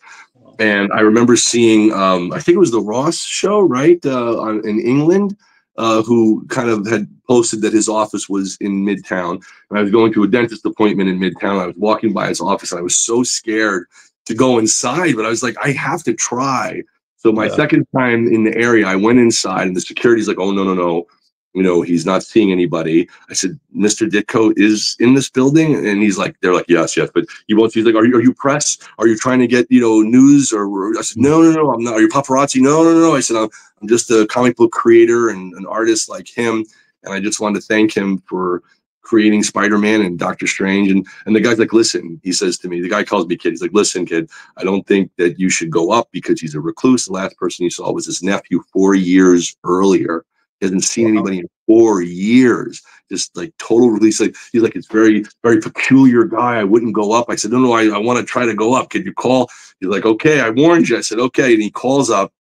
And I remember seeing, I think it was the Ross show, right? In England, who kind of had posted that his office was in Midtown. And I was going to a dentist appointment in Midtown. I was walking by his office and I was so scared to go inside, but I was like, I have to try. So my second time in the area, I went inside and the security's like, oh, no, no, no. You know, he's not seeing anybody. I said, Mr. Ditko is in this building? And he's like, they're like, yes, yes. But he won't. He's like, are you press? Are you trying to get, you know, news? Or I said, no, no, no, I'm not. Are you paparazzi? No, no, no. I said, I'm just a comic book creator and an artist like him. And I just wanted to thank him for creating Spider-Man and Doctor Strange. And the guy's like, listen, he says to me, the guy calls me kid. He's like, listen, kid, I don't think that you should go up because he's a recluse. The last person you saw was his nephew 4 years earlier. He hasn't seen anybody in 4 years. Just like total release. Like he's like, it's very, very peculiar guy. I wouldn't go up. I said, no, I want to try to go up. Could you call? He's like, okay, I warned you. I said, okay. And he calls up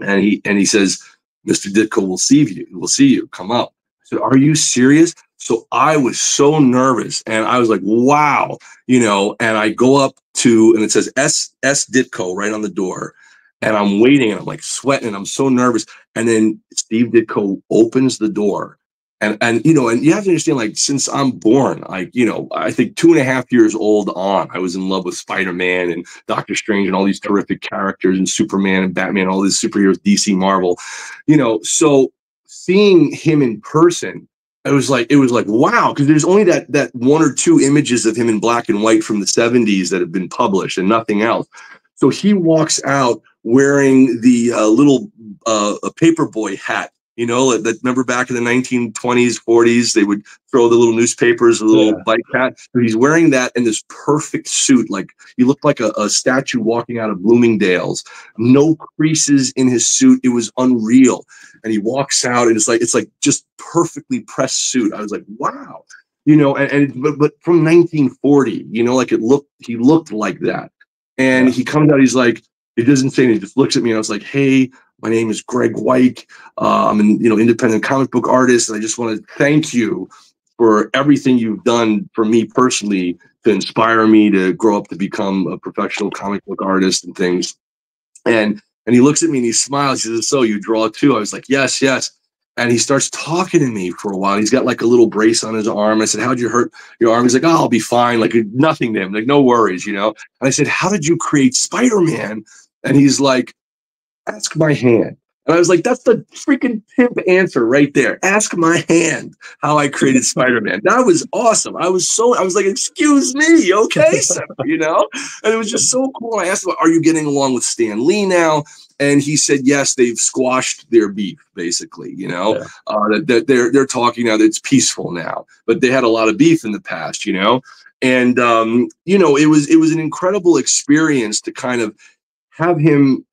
and he says, Mr. Ditko will see you. We'll see you. Come up. I said, are you serious? So I was so nervous and I was like, wow, you know, and I go up to, and it says S Ditko right on the door. And I'm waiting and I'm like sweating and I'm so nervous. And then Steve Ditko opens the door. And you know, and you have to understand, like, since I'm born, like, you know, I think 2.5 years old on, I was in love with Spider-Man and Doctor Strange and all these terrific characters and Superman and Batman, all these superheroes, DC, Marvel, you know. So seeing him in person, it was like, wow, because there's only that 1 or 2 images of him in black and white from the 70s that have been published and nothing else. So he walks out wearing the little paperboy hat, you know, that remember back in the 1920s, 40s, they would throw the little newspapers, a little bike hat. So he's wearing that in this perfect suit. Like he looked like a statue walking out of Bloomingdale's. No creases in his suit. It was unreal. And he walks out and it's like just perfectly pressed suit. I was like, wow, you know, but from 1940, you know, like he looked like that. And he comes out, he's like, he doesn't say anything, he just looks at me. And I was like, hey, my name is Graig Weich. I'm an independent comic book artist. And I just want to thank you for everything you've done for me personally to inspire me to grow up to become a professional comic book artist and things. And he looks at me and he smiles. He says, so you draw too? I was like, yes, yes. And he starts talking to me for a while. He's got like a little brace on his arm. I said, how'd you hurt your arm? He's like, oh, I'll be fine. Like nothing to him. Like, no worries, you know? And I said, how did you create Spider-Man? And he's like, ask my hand. And I was like, that's the freaking pimp answer right there. Ask my hand how I created Spider-Man. That was awesome. I was like, excuse me, okay, sir, you know? And it was just so cool. I asked him, are you getting along with Stan Lee now? And he said, yes, they've squashed their beef, basically, you know, that they're talking now, that it's peaceful now, but they had a lot of beef in the past, you know? And, you know, it was an incredible experience to kind of have him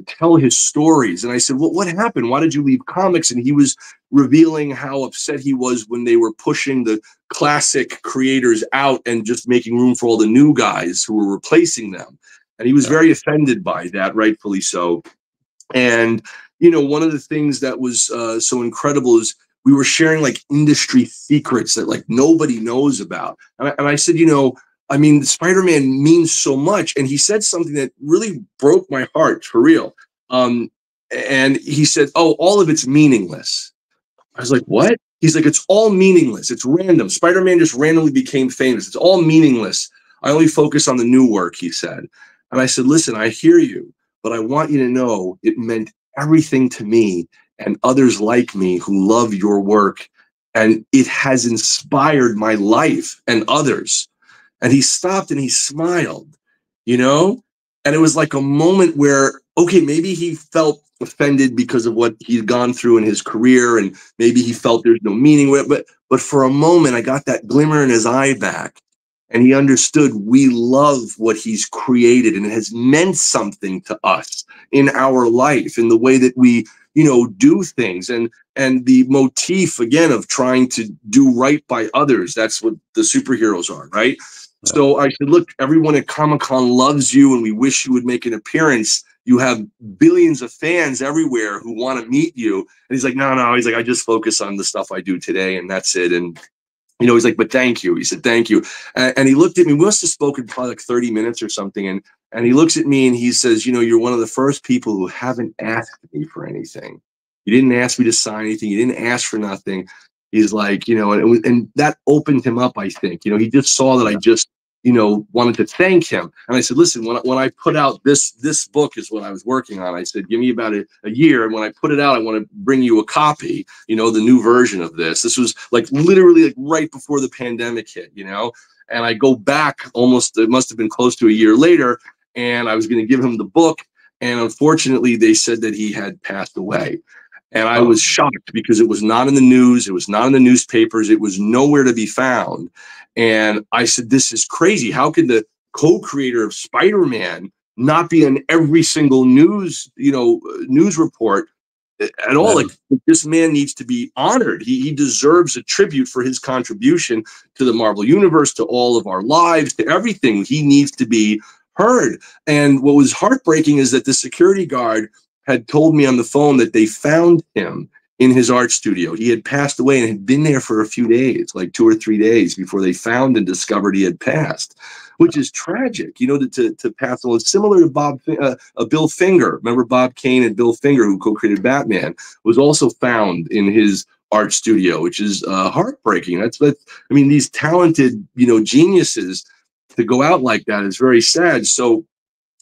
tell his stories. And I said, well, what happened? Why did you leave comics? And he was revealing how upset he was when they were pushing the classic creators out and just making room for all the new guys who were replacing them. And he was very offended by that, rightfully so. And, you know, one of the things that was so incredible is we were sharing like industry secrets that like nobody knows about. And I said, you know, I mean, Spider-Man means so much. And he said something that really broke my heart for real. And he said, oh, all of it's meaningless. I was like, what? He's like, it's all meaningless. It's random. Spider-Man just randomly became famous. It's all meaningless. I only focus on the new work, he said. And I said, listen, I hear you, but I want you to know it meant everything to me and others like me who love your work. And it has inspired my life and others. And he stopped and he smiled, you know? And it was like a moment where, okay, maybe he felt offended because of what he'd gone through in his career, and maybe he felt there's no meaning with it. But for a moment, I got that glimmer in his eye back, and he understood we love what he's created, and it has meant something to us in our life, in the way that we, you know, do things. And the motif, again, of trying to do right by others, that's what the superheroes are, right? Yeah. So I said, look, everyone at Comic-Con loves you, and we wish you would make an appearance. You have billions of fans everywhere who want to meet you. And he's like, no. He's like, I just focus on the stuff I do today, and that's it. And, you know, he's like, but thank you. He said, thank you. And he looked at me. We must have spoken probably like 30 minutes or something. And he looks at me and he says, you know, you're one of the first people who haven't asked me for anything. You didn't ask me to sign anything. You didn't ask for nothing. He's like, you know, and that opened him up, I think. You know, he just saw that I just wanted to thank him. And I said, listen, when I put out this book is what I was working on. I said, give me about a year. And when I put it out, I want to bring you a copy, the new version of this. This was like literally like right before the pandemic hit, and I go back almost, it must have been close to a year later. And I was going to give him the book. And unfortunately, they said that he had passed away. And I was shocked because it was not in the news. It was not in the newspapers. It was nowhere to be found. And I said, this is crazy. How can the co-creator of Spider-Man not be on every single news report at all? Like, this man needs to be honored. He deserves a tribute for his contribution to the Marvel Universe, to all of our lives, to everything. He needs to be heard. And what was heartbreaking is that the security guard had told me on the phone that they found him in his art studio. He had passed away and had been there for a few days, like 2 or 3 days before they found and discovered he had passed, which is tragic, to pass away. Similar to Bill Finger. Remember Bob Kane and Bill Finger, who co-created Batman, was also found in his art studio, which is heartbreaking. That's these talented, geniuses, to go out like that is very sad. So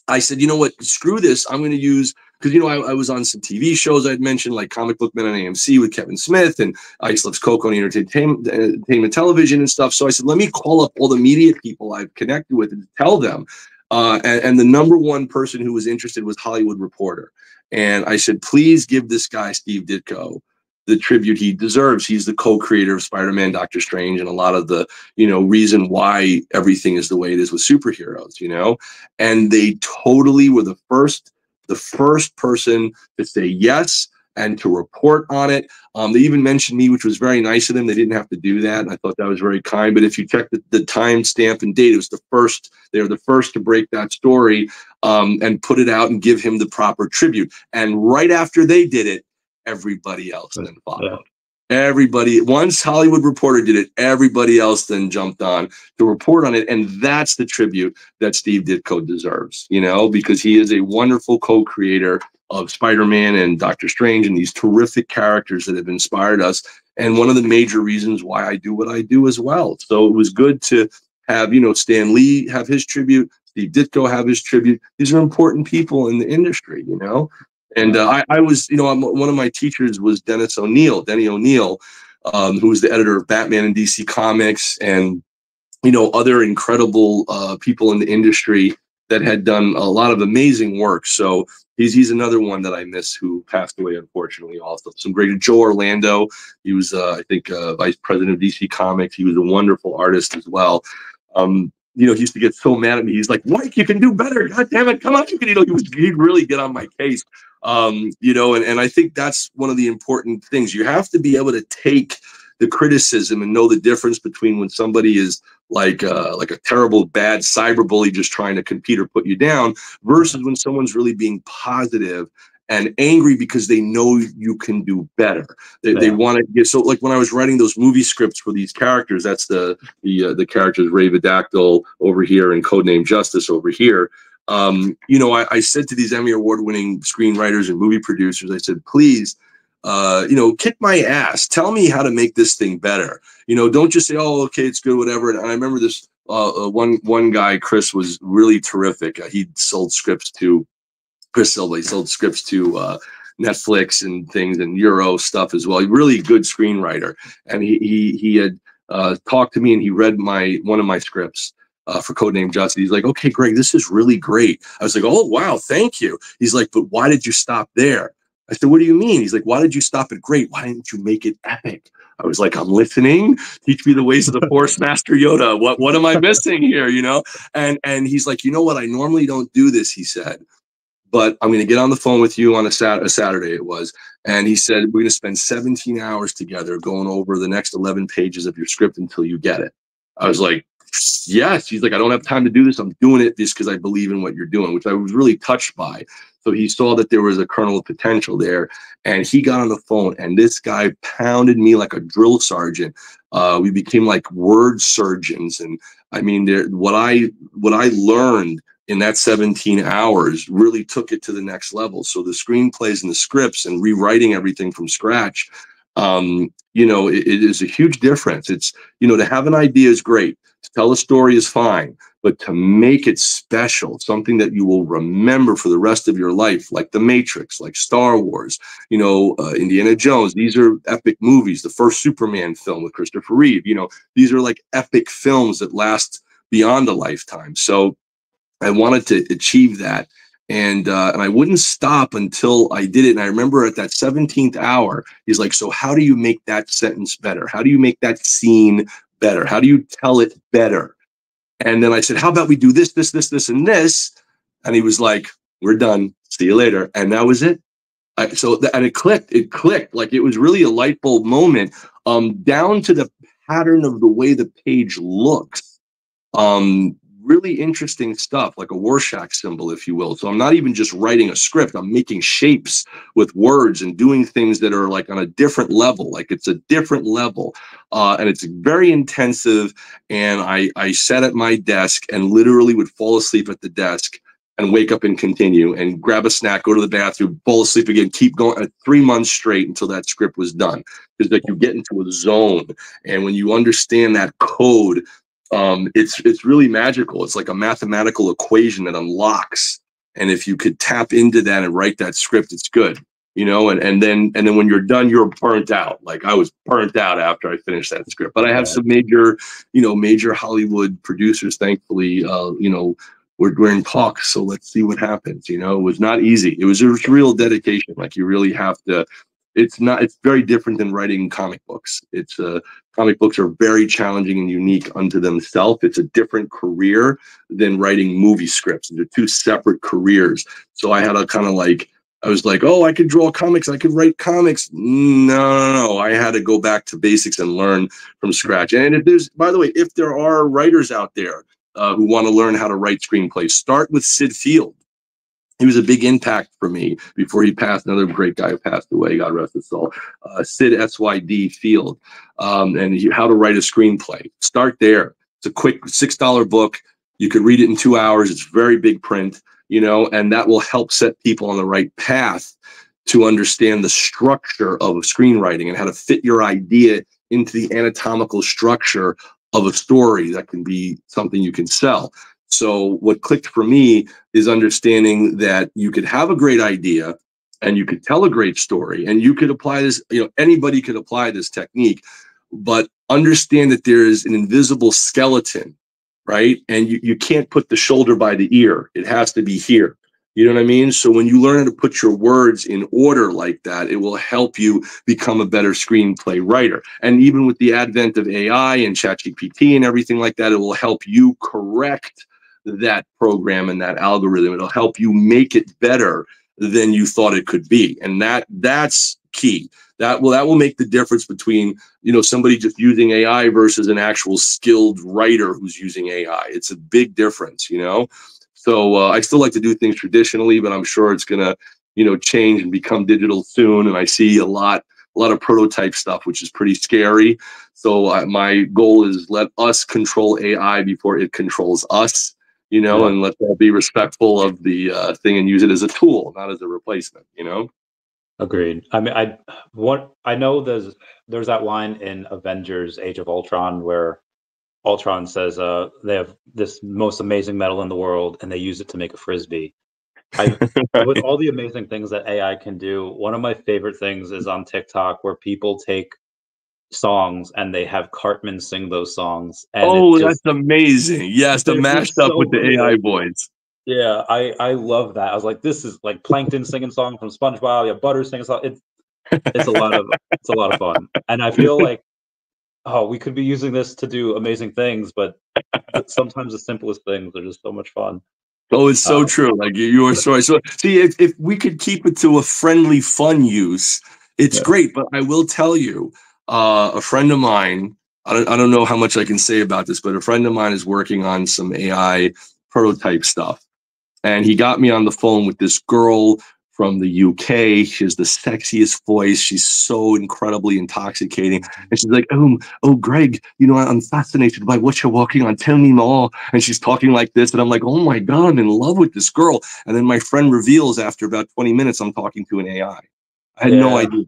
I said, you know what, screw this. I'm going to use, because, I was on some TV shows I'd mentioned, like Comic Book Men on AMC with Kevin Smith, and Ice Loves Coco on entertainment television and stuff. So I said, let me call up all the media people I've connected with and tell them. And the number one person who was interested was Hollywood Reporter. And I said, please give this guy, Steve Ditko, the tribute he deserves. He's the co-creator of Spider-Man, Doctor Strange, and a lot of the, reason why everything is the way it is with superheroes, and they totally were the first person to say yes and to report on it. They even mentioned me, which was very nice of them. They didn't have to do that, and I thought that was very kind. But if you check the time stamp and date, it was they were the first to break that story and put it out and give him the proper tribute. And right after they did it, everybody else then followed. Everybody, once Hollywood Reporter did it, everybody else then jumped on to report on it. And that's the tribute that Steve Ditko deserves, because he is a wonderful co-creator of Spider-Man and Doctor Strange and these terrific characters that have inspired us. And one of the major reasons why I do what I do as well. So it was good to have, Stan Lee have his tribute, Steve Ditko have his tribute. These are important people in the industry, And I was, one of my teachers was Denny O'Neil, who was the editor of Batman and DC Comics, and, other incredible people in the industry that had done a lot of amazing work. So he's another one that I miss, who passed away, unfortunately, also. Some great, Joe Orlando. He was, I think, vice president of DC Comics. He was a wonderful artist as well. He used to get so mad at me. He's like, Mike, you can do better. God damn it. Come on. You can, he'd really get on my case. And I think that's one of the important things. You have to be able to take the criticism and know the difference between when somebody is like a terrible, bad cyberbully just trying to compete or put you down, versus when someone's really being positive and angry because they know you can do better. They want to get, so like when I was writing those movie scripts for these characters, that's the characters Ray Vidactyl over here and Codename Justice over here. I said to these Emmy Award-winning screenwriters and movie producers, I said, please, kick my ass. Tell me how to make this thing better. Don't just say, oh, okay, it's good, whatever. And I remember this one guy, Chris, was really terrific. He sold scripts to Chris Silva. He sold scripts to Netflix and things and Euro stuff as well. He's a really good screenwriter. And he had talked to me, and he read one of my scripts. For Codename Justice. He's like, okay, Greg, this is really great. I was like, oh, wow, thank you. He's like, but why did you stop there? I said, what do you mean? He's like, why did you stop at great? Why didn't you make it epic? I was like, I'm listening. Teach me the ways of the Force, Master Yoda. What am I missing here? And he's like, you know what? I normally don't do this, he said, but I'm going to get on the phone with you on a Saturday it was. And he said, we're going to spend 17 hours together going over the next 11 pages of your script until you get it. I was like, yes. He's like, I don't have time to do this. I'm doing it just because I believe in what you're doing, which I was really touched by. So he saw that there was a kernel of potential there, and he got on the phone, and this guy pounded me like a drill sergeant. We became like word surgeons. And I mean, what I learned in that 17 hours really took it to the next level. So the screenplays and the scripts and rewriting everything from scratch, it is a huge difference. It's, to have an idea is great. To tell a story is fine, but to make it special, something that you will remember for the rest of your life, like The Matrix, like Star Wars, you know, Indiana Jones. These are epic movies. The first Superman film with Christopher Reeve, you know, these are like epic films that last beyond a lifetime. So I wanted to achieve that. And I wouldn't stop until I did it. And I remember at that 17th hour, he's like, so how do you make that sentence better? How do you make that scene better? How do you tell it better? And then I said, how about we do this, this, this, this, and this? And he was like, we're done. See you later. And that was it. And it clicked. It clicked. Like, it was really a light bulb moment, down to the pattern of the way the page looks. Really interesting stuff, like a Rorschach symbol, if you will. So I'm not even just writing a script. I'm making shapes with words and doing things that are like on a different level. Like, it's a different level. And it's very intensive. And I sat at my desk and literally would fall asleep at the desk and wake up and continue and grab a snack, go to the bathroom, fall asleep again, keep going 3 months straight until that script was done. Because like, you get into a zone. And when you understand that code, it's really magical. It's like a mathematical equation that unlocks. And if you could tap into that and write that script, it's good, you know, and then when you're done, you're burnt out. Like, I was burnt out after I finished that script, but I have some major Hollywood producers, thankfully, you know, we're in talks. So let's see what happens. You know, it was not easy. It was a real dedication. Like, you really have to, it's very different than writing comic books. Comic books are very challenging and unique unto themselves. It's a different career than writing movie scripts. They're two separate careers. So I had a kind of like, I was like, oh, I could draw comics, I could write comics. No. I had to go back to basics and learn from scratch. And by the way, if there are writers out there who want to learn how to write screenplays, start with Sid Field. He was a big impact for me before he passed. Another great guy who passed away, God rest his soul, Sid S.Y.D. Field, and how to write a screenplay. Start there. It's a quick $6 book. You could read it in 2 hours. It's very big print, you know, and that will help set people on the right path to understand the structure of screenwriting and how to fit your idea into the anatomical structure of a story that can be something you can sell. So what clicked for me is understanding that you could have a great idea and you could tell a great story and you could apply this, you know, anybody could apply this technique, but understand that there is an invisible skeleton, right? And you can't put the shoulder by the ear. It has to be here. You know what I mean? So when you learn how to put your words in order like that, it will help you become a better screenplay writer. And even with the advent of AI and ChatGPT and everything like that, it will help you correct that program and that algorithm. It'll help you make it better than you thought it could be. And that's key. That will make the difference between, you know, somebody just using AI versus an actual skilled writer who's using AI. It's a big difference, you know? So I still like to do things traditionally, but I'm sure it's going to, you know, change and become digital soon. And I see a lot of prototype stuff, which is pretty scary. So my goal is let us control AI before it controls us. You know, and let's all be respectful of the thing and use it as a tool, not as a replacement, you know? Agreed. I mean, I know there's that line in Avengers Age of Ultron where Ultron says they have this most amazing metal in the world and they use it to make a frisbee. With all the amazing things that AI can do, one of my favorite things is on TikTok where people take songs and they have Cartman sing those songs. And that's amazing. Yes, the mashed up with the AI voice. Yeah, I love that. I was like, this is like Plankton singing song from SpongeBob. Yeah, Butter singing song. It's a lot of fun. And I feel like, oh, we could be using this to do amazing things, but sometimes the simplest things are just so much fun. Oh, it's so true. Like you are sorry. So see, if we could keep it to a friendly, fun use, it's great. But I will tell you, a friend of mine, I don't know how much I can say about this, but a friend of mine is working on some AI prototype stuff. And he got me on the phone with this girl from the UK. She has the sexiest voice. She's so incredibly intoxicating. And she's like, oh, Greg, you know, I'm fascinated by what you're working on. Tell me more. And she's talking like this. And I'm like, oh my God, I'm in love with this girl. And then my friend reveals after about 20 minutes, I'm talking to an AI. I had no idea.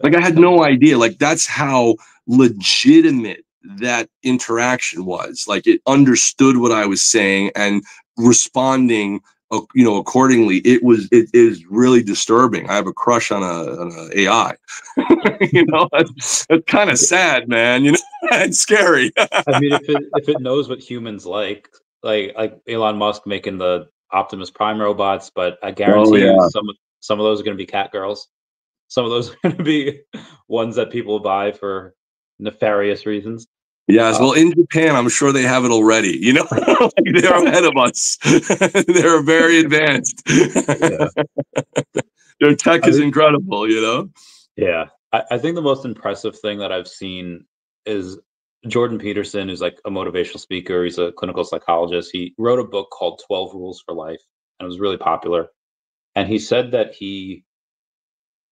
Like, I had no idea. Like, that's how legitimate that interaction was. Like, it understood what I was saying and responding, you know, accordingly. It is really disturbing. I have a crush on a AI. You know, that's kind of sad, man. You know, it's scary. I mean, if it knows what humans like Elon Musk making the Optimus Prime robots, but I guarantee you some of those are going to be cat girls. Some of those are going to be ones that people buy for nefarious reasons. Yes, well, in Japan, I'm sure they have it already. You know, they're ahead of us. They're very advanced. Yeah. Their tech is incredible. You know. Yeah, I think the most impressive thing that I've seen is Jordan Peterson, who's like a motivational speaker. He's a clinical psychologist. He wrote a book called 12 Rules for Life, and it was really popular. And he said that he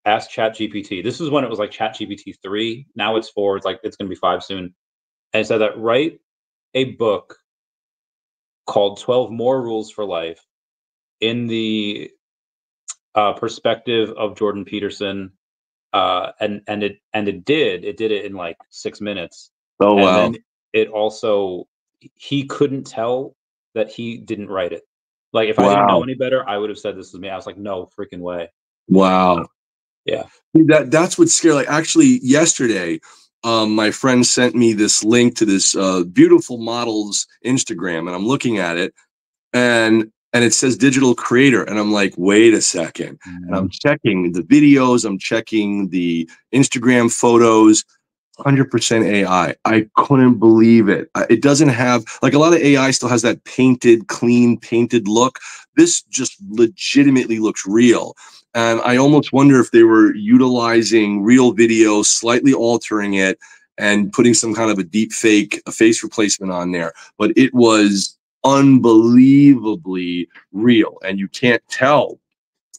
asked ChatGPT. This is when it was like ChatGPT 3. Now it's 4. It's like it's going to be 5 soon. And he said that write a book called 12 More Rules for Life in the perspective of Jordan Peterson. And it did it in like 6 minutes. Oh, wow. And then it also, he couldn't tell that he didn't write it. Like, if I didn't know any better, I would have said this was me. I was like, no freaking way. Wow. Yeah. That's what's scary. Like, actually, yesterday, my friend sent me this link to this beautiful model's Instagram, and I'm looking at it, and it says digital creator, and I'm like, wait a second. And I'm checking the videos, I'm checking the Instagram photos, 100% AI. I couldn't believe it. It doesn't have, like, a lot of AI still has that clean painted look. This just legitimately looks real. And I almost wonder if they were utilizing real video, slightly altering it, and putting some kind of a deep fake, a face replacement on there. But it was unbelievably real, and you can't tell.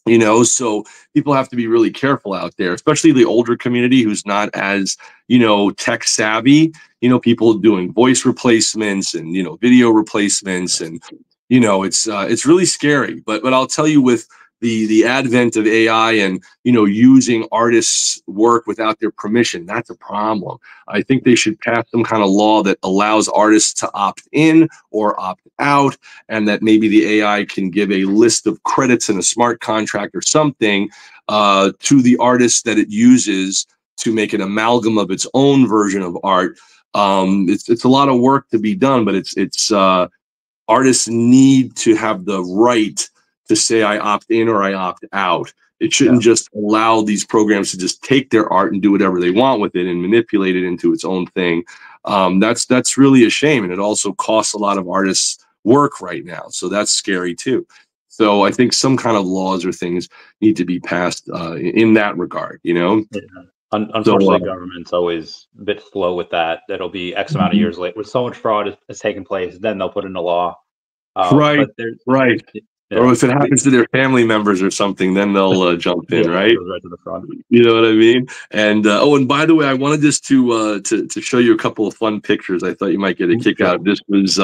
You know, so people have to be really careful out there, especially the older community who's not as, you know, tech savvy. You know, people doing voice replacements and, you know, video replacements, and, you know, it's really scary. But I'll tell you, with the advent of AI and, you know, using artists' work without their permission, that's a problem. I think they should pass some kind of law that allows artists to opt in or opt out, and that maybe the AI can give a list of credits in a smart contract or something to the artist that it uses to make an amalgam of its own version of art. It's a lot of work to be done, but it's artists need to have the right to say, I opt in or I opt out. It shouldn't just allow these programs to just take their art and do whatever they want with it and manipulate it into its own thing. That's really a shame. And it also costs a lot of artists work right now. So that's scary too. So I think some kind of laws or things need to be passed in that regard, you know? Yeah. Unfortunately, government's always a bit slow with that. That'll be X amount of years late. With so much fraud has taken place, then they'll put in a law. Right. Yeah. Or if it happens to their family members or something, then they'll jump in, right? Right to the front. You know what I mean? And and by the way, I wanted just to show you a couple of fun pictures. I thought you might get a kick out. This was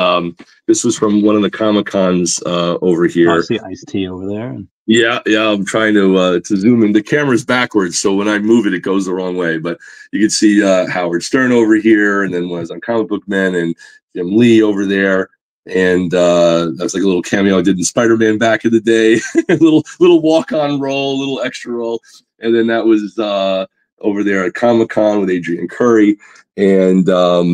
from one of the Comic-Cons over here. I see Ice-T over there. Yeah, I'm trying to zoom in. The camera's backwards, so when I move it, it goes the wrong way. But you can see Howard Stern over here, and then when I was on Comic Book Men, and Jim Lee over there. And that's like a little cameo I did in Spider-Man back in the day. little walk-on role, little extra role. And then that was over there at Comic-Con with Adrian Curry. And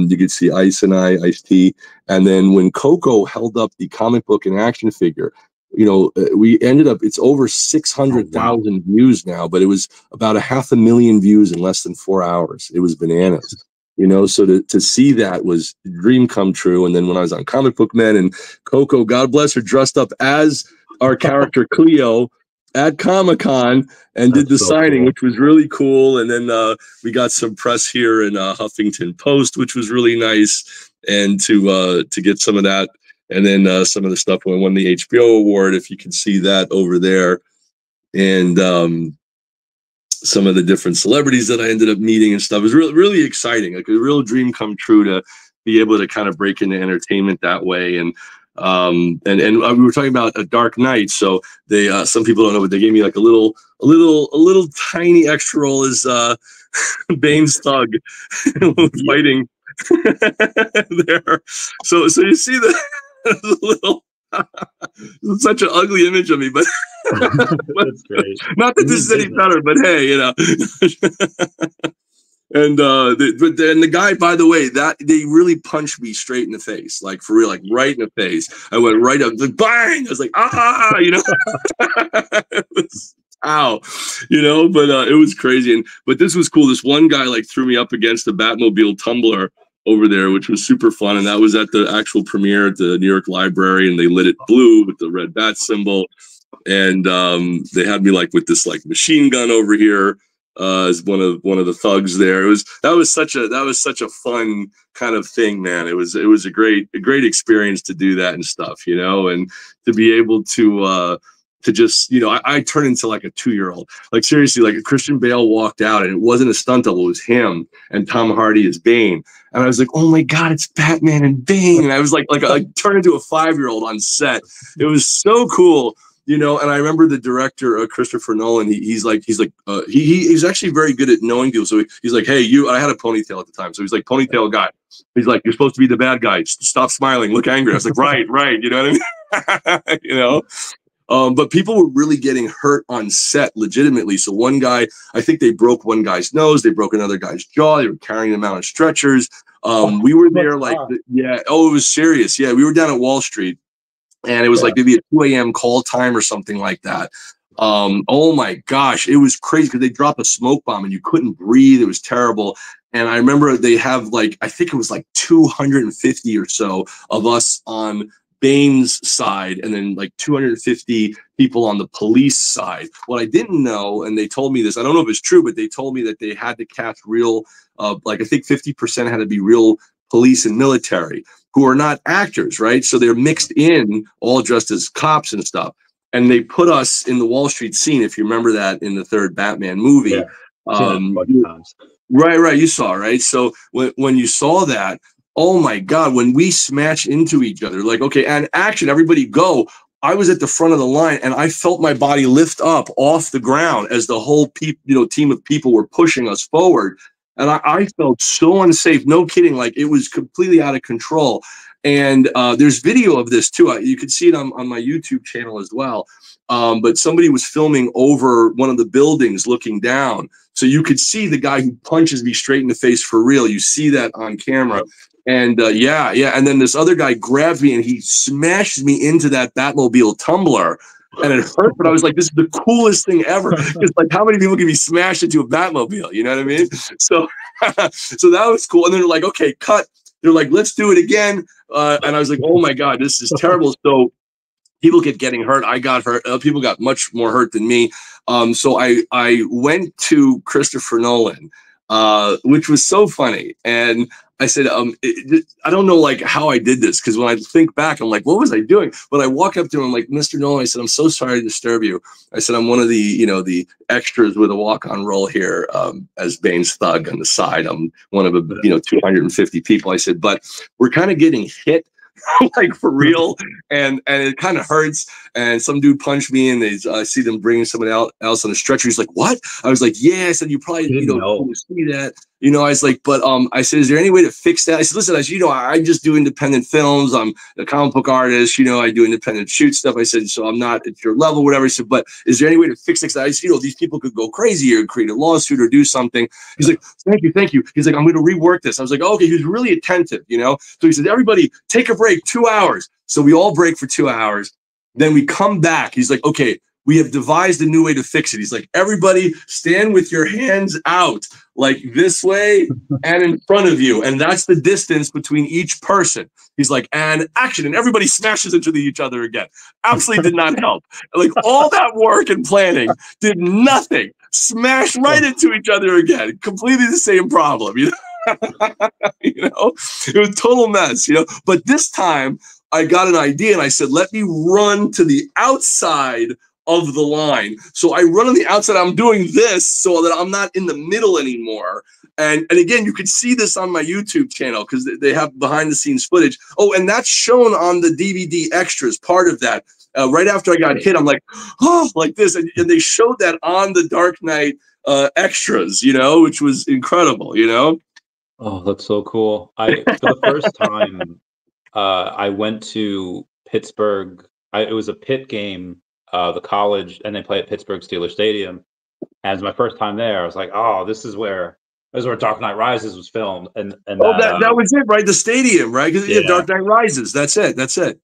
you could see Ice-T. And then when Coco held up the comic book and action figure, you know, we ended up, it's over 600,000 views now, but it was about 500,000 views in less than 4 hours. It was bananas. You know, so to see that was a dream come true. And then when I was on Comic Book Men, and Coco, God bless her, dressed up as our character Cleo at Comic-Con and did the signing, which was really cool. And then we got some press here in Huffington Post, which was really nice. And to get some of that. And then some of the stuff when I won the HBO award, if you can see that over there. And some of the different celebrities that I ended up meeting and stuff. It was really, really exciting, like a real dream come true to be able to kind of break into entertainment that way. And we were talking about A Dark Knight. So they, some people don't know, but they gave me like a little tiny extra role as Bane's thug fighting there. So you see the little. It's such an ugly image of me, but That's great. Not that this is any better, but hey, you know. And but then the guy, by the way, that they really punched me straight in the face, like for real, like right in the face. I went right up, like bang! I was like, ah, you know. It was, ow, you know. But it was crazy, but this was cool. This one guy like threw me up against the Batmobile tumbler over there, which was super fun, and that was at the actual premiere at the New York Library, and they lit it blue with the red bat symbol, and they had me like with this like machine gun over here. As one of the thugs there. That was such a fun kind of thing, man. It was a great experience to do that and stuff, you know, and to be able to just, you know, I turned into like a 2-year-old. Like seriously, like Christian Bale walked out and it wasn't a stunt double, it was him and Tom Hardy as Bane. And I was like, oh my God, it's Batman and Bane. And I was like I turned into a 5-year-old on set. It was so cool. You know, and I remember the director, Christopher Nolan. He's actually very good at knowing people. So he's like, "Hey, you." I had a ponytail at the time, so he's like, "Ponytail guy." He's like, "You're supposed to be the bad guy. Stop smiling. Look angry." I was like, "Right." You know what I mean? You know. But people were really getting hurt on set, legitimately. So one guy, I think they broke one guy's nose. They broke another guy's jaw. They were carrying him out on stretchers. We were there, like, yeah. Oh, it was serious. Yeah, we were down at Wall Street. And it was like maybe a 2 a.m. call time or something like that. Oh my gosh, it was crazy because they dropped a smoke bomb and you couldn't breathe. It was terrible. And I remember they have like, I think it was like 250 or so of us on Bane's side and then like 250 people on the police side. What I didn't know, and they told me this, I don't know if it's true, but they told me that they had to cast real, like I think 50% had to be real police and military who are not actors, right? So they're mixed in, all dressed as cops and stuff. And they put us in the Wall Street scene, if you remember that in the third Batman movie. Yeah. Right. You saw, right? So when you saw that, oh my God, when we smash into each other, like, okay, and action, everybody go. I was at the front of the line and I felt my body lift up off the ground as the whole team of people were pushing us forward. And I felt so unsafe. No kidding. Like it was completely out of control. And there's video of this too. You can see it on my YouTube channel as well. But somebody was filming over one of the buildings looking down. So you could see the guy who punches me straight in the face for real. You see that on camera. And yeah. And then this other guy grabs me and he smashes me into that Batmobile tumbler. And it hurt, but I was like, this is the coolest thing ever. Because like, how many people can be smashed into a Batmobile? You know what I mean? So, so that was cool. And then they're like, okay, cut. They're like, let's do it again. And I was like, oh my God, this is terrible. So people kept getting hurt. I got hurt. People got much more hurt than me. So I went to Christopher Nolan, which was so funny. And I said, I don't know like how I did this, because when I think back, I'm like, what was I doing? But I walk up to him, I'm like, Mr. Nolan, I said, I'm so sorry to disturb you. I said, I'm one of the, the extras with a walk-on role here as Bane's thug on the side. I'm one of 250 people. I said, but we're kind of getting hit like for real, and it kind of hurts. And some dude punched me, and I see them bringing someone else on a stretcher. He's like, "What?" I was like, "Yeah." I said, "You probably didn't see that." I was like, "But I said, is there any way to fix that?" I said, "Listen, I just do independent films. I'm a comic book artist. I do independent shoot stuff." I said, "So I'm not at your level, whatever." I said, "But is there any way to fix it?" I said, these people could go crazy or create a lawsuit or do something. He's like, "Thank you." He's like, "I'm going to rework this." I was like, "Oh, okay." He was really attentive, So he said, "Everybody, take a break, 2 hours." So we all break for 2 hours. Then we come back. He's like, "Okay, we have devised a new way to fix it." He's like, "Everybody stand with your hands out like this way and in front of you. And that's the distance between each person." He's like, "And action." And everybody smashes into each other again. Absolutely did not help. Like all that work and planning did nothing. Smash right into each other again. Completely the same problem. It was a total mess, But this time I got an idea and I said, let me run to the outside of the line. So I run on the outside. I'm doing this so that I'm not in the middle anymore. And again, you can see this on my YouTube channel because they have behind the scenes footage. Oh, and that's shown on the DVD extras, part of that. Right after I got hit, I'm like, oh, like this. And they showed that on the Dark Knight extras, which was incredible, Oh, that's so cool. For the first time, I went to Pittsburgh. It was a Pitt game, the college, and they play at Pittsburgh Steelers Stadium. And it was my first time there. I was like, oh, this is where Dark Knight Rises was filmed, and Oh, that that was it, right? The stadium, right? Because yeah, yeah. Dark Knight Rises. That's it. That's it.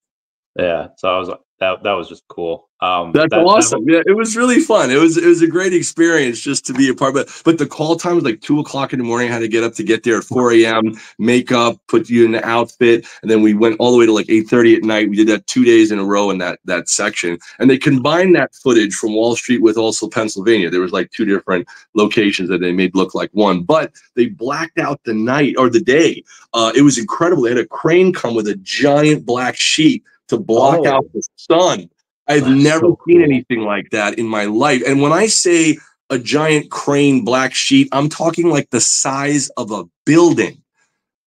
Yeah, so I was like, that was just cool. That's That awesome. whole, Yeah, it was really fun. It was a great experience just to be a part. But the call time was like 2 o'clock in the morning. I had to get up to get there at 4 a.m. Make up, put you in the outfit, and then we went all the way to like 8:30 at night. We did that 2 days in a row in that section, and they combined that footage from Wall Street with also Pennsylvania. There was like two different locations that they made look like one, but they blacked out the night or the day. It was incredible. They had a crane come with a giant black sheet to block out oh, the sun. I've that's never so seen cool. anything like that in my life. And when I say a giant crane black sheet, I'm talking like the size of a building,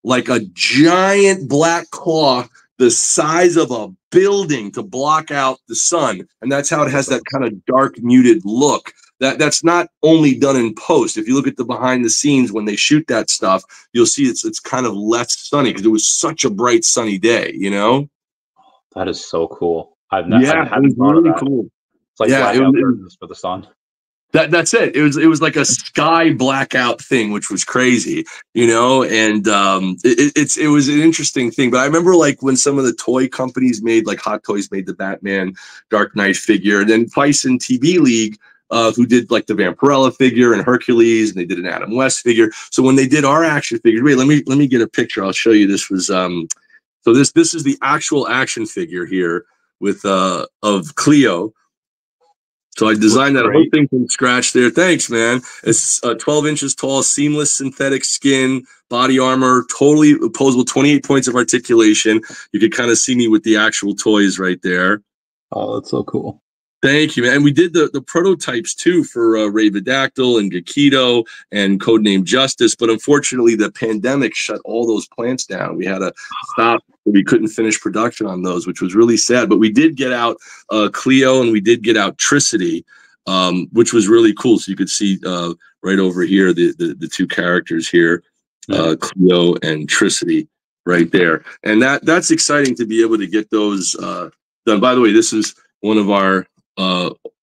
like a giant black cloth, the size of a building to block out the sun. And that's how it has that kind of dark, muted look. That's not only done in post. If you look at the behind the scenes when they shoot that stuff, you'll see it's kind of less sunny because it was such a bright sunny day, you know? That is so cool. I Yeah, it was hadn't thought of really that. cool. It's like Yeah, blackout curtains for the sun. that's it. It was like a sky blackout thing, which was crazy, you know. And it was an interesting thing. But I remember like when some of the toy companies made like Hot Toys made the Batman Dark Knight figure, and then Vice and TV League. Who did like the Vampirella figure and Hercules, and they did an Adam West figure. So when they did our action figures, wait, let me get a picture. I'll show you. This was so this is the actual action figure here with of Cleo. So I designed that whole Great. thing from scratch there. Thanks, man. It's 12 inches tall, seamless synthetic skin, body armor, totally opposable, 28 points of articulation. You could kind of see me with the actual toys right there. Oh, that's so cool. Thank you, man. And we did the prototypes too for Ravidactyl and GEKIDO and Codename Justice. But unfortunately, the pandemic shut all those plants down. We had to stop. We couldn't finish production on those, which was really sad. But we did get out Cleo and we did get out Tricity, which was really cool. So you could see right over here the two characters here, Cleo and Tricity, right there. And that's exciting to be able to get those done. By the way, this is one of our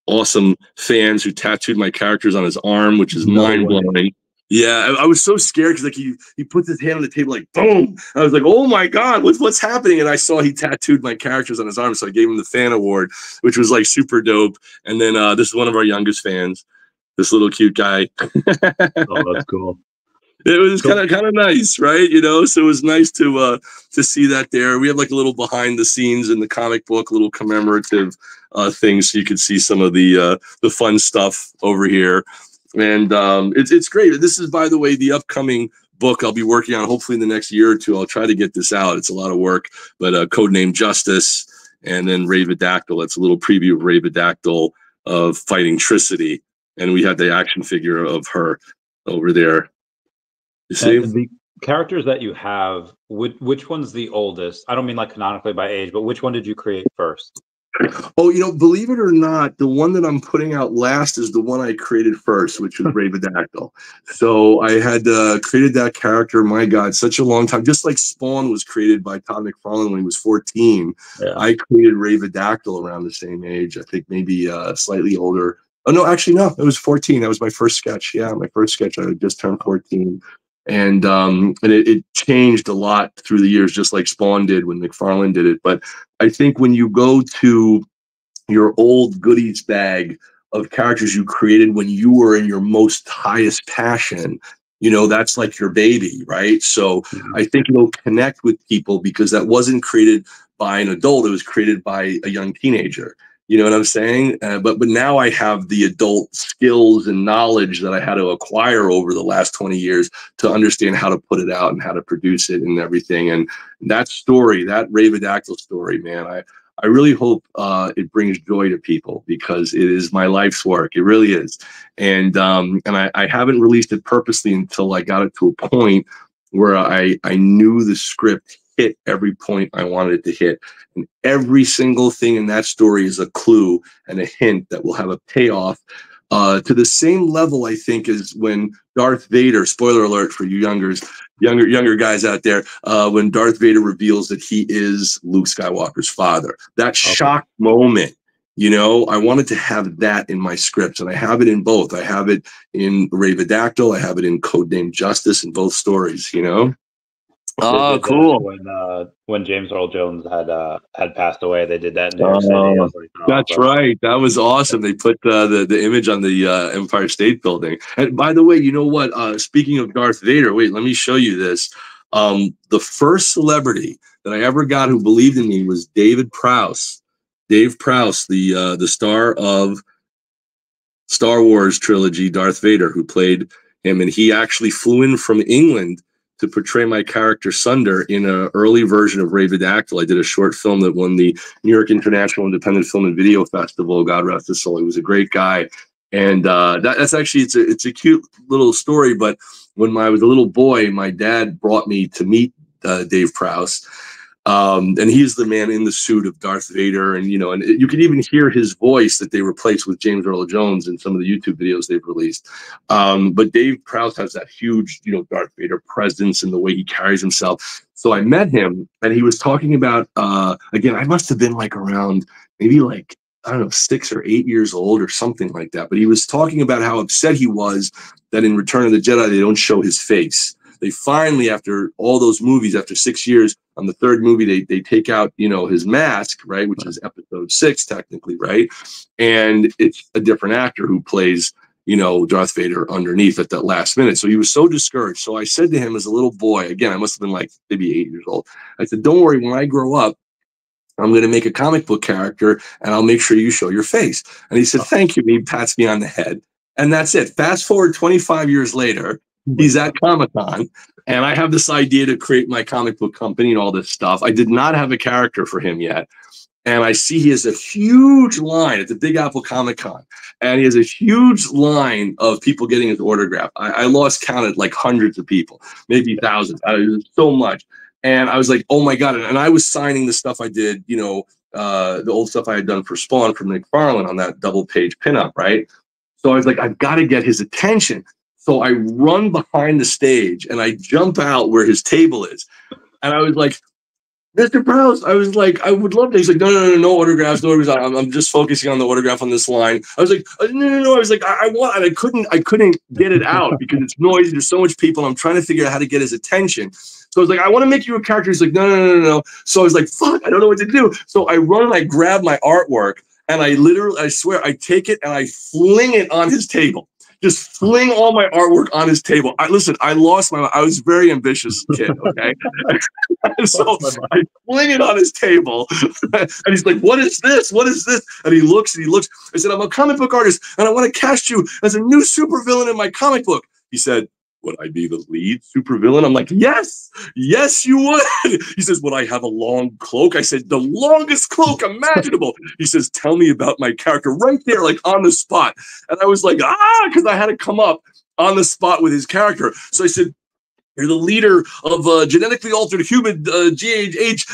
awesome fans who tattooed my characters on his arm, which is mind-blowing. Yeah, I was so scared because like he put his hand on the table like boom. I was like, oh my god, what's happening? And I saw he tattooed my characters on his arm, so I gave him the fan award, which was like super dope. And then this is one of our youngest fans, this little cute guy. Oh, that's cool. It was kind of nice, right? You know, so it was nice to see that there. We have like a little behind the scenes in the comic book, little commemorative things, so you could see some of the fun stuff over here. And it's great. This is, by the way, the upcoming book I'll be working on. Hopefully, in the next year or two, I'll try to get this out. It's a lot of work, but Codename Justice, and then Ravidactyl. It's a little preview of Ravidactyl of fighting Tricity, and we had the action figure of her over there. You see? And the characters that you have, which one's the oldest? I don't mean like canonically by age, but which one did you create first? Oh, you know, believe it or not, the one that I'm putting out last is the one I created first, which was Ravidactyl. So I had created that character, my God, such a long time. Just like Spawn was created by Todd McFarlane when he was 14. Yeah. I created Ravidactyl around the same age. I think maybe slightly older. Oh, no, actually, no, it was 14. That was my first sketch. Yeah, my first sketch. I had just turned 14. And it changed a lot through the years, just like Spawn did when McFarlane did it. But I think when you go to your old goodies bag of characters you created when you were in your most highest passion, you know, that's like your baby, right? So I think it'll connect with people because that wasn't created by an adult. It was created by a young teenager. You know what I'm saying? But now I have the adult skills and knowledge that I had to acquire over the last 20 years to understand how to put it out and how to produce it and everything. And that story, that Ravidactyl story, man, I really hope it brings joy to people because it is my life's work. It really is. And I haven't released it purposely until I got it to a point where I knew the script hit every point I wanted it to hit. And every single thing in that story is a clue and a hint that will have a payoff to the same level, I think, as when Darth Vader, spoiler alert for you younger guys out there, when Darth Vader reveals that he is Luke Skywalker's father. That shock moment, you know, I wanted to have that in my scripts, and I have it in both. I have it in Ravidactyl, I have it in Codename Justice, in both stories, you know? Oh, cool. When James Earl Jones had passed away, they did that in New York City. That's right. That was awesome. They put the image on the Empire State Building. And by the way, you know what? Speaking of Darth Vader, wait, let me show you this. The first celebrity that I ever got who believed in me was David Prowse. Dave Prowse, the star of Star Wars trilogy, Darth Vader, who played him, and he actually flew in from England to portray my character Sunder in an early version of Ravidactyl. I did a short film that won the New York International Independent Film and Video Festival. God rest his soul. He was a great guy, and that's actually it's a cute little story. But when I was a little boy, my dad brought me to meet Dave Prowse. And he's the man in the suit of Darth Vader, and you know, and you can even hear his voice that they replaced with James Earl Jones in some of the YouTube videos they've released. But Dave Prowse has that huge, you know, Darth Vader presence and the way he carries himself. So I met him, and he was talking about again, I must have been like around maybe like, I don't know, 6 or 8 years old or something like that. But he was talking about how upset he was that in Return of the Jedi they don't show his face. They finally, after all those movies, after 6 years, on the third movie, they take out, you know, his mask, right, which is episode 6 technically, right, and it's a different actor who plays, you know, Darth Vader underneath at that last minute. So he was so discouraged. So I said to him as a little boy, again, I must have been like maybe 8 years old. I said, "Don't worry, when I grow up, I'm going to make a comic book character, and I'll make sure you show your face." And he said, "Thank you." And he pats me on the head, and that's it. Fast forward 25 years later. He's at Comic-Con, and I have this idea to create my comic book company and all this stuff. I did not have a character for him yet. And I see he has a huge line at the Big Apple Comic-Con, and he has a huge line of people getting his autograph. I lost count at like hundreds of people, maybe thousands. So much. And I was like, oh my God. And I was signing the stuff I did, you know, the old stuff I had done for Spawn from McFarlane on that double page pinup, right? So I was like, I've got to get his attention. So I run behind the stage and I jump out where his table is. And I was like, "Mr. Prowse," I was like, "I would love to." He's like, no autographs, no autographs. I'm just focusing on the autograph on this line. I was like, no. I was like, I want, and I couldn't get it out because it's noisy. There's so much people. I'm trying to figure out how to get his attention. So I was like, "I want to make you a character." He's like, no. So I was like, fuck, I don't know what to do. So I run and I grab my artwork and I swear, I take it and I fling it on his table. Just fling all my artwork on his table. I lost my mind. I was a very ambitious kid, okay? So I fling it on his table. And he's like, "What is this? What is this?" And he looks. I said, "I'm a comic book artist, and I want to cast you as a new supervillain in my comic book." He said, "Would I be the lead supervillain?" I'm like, yes, you would. He says, "Would I have a long cloak?" I said, "The longest cloak imaginable." He says, "Tell me about my character," right there, like on the spot. And I was like, because I had to come up on the spot with his character. So I said, "You're the leader of genetically altered human GEH,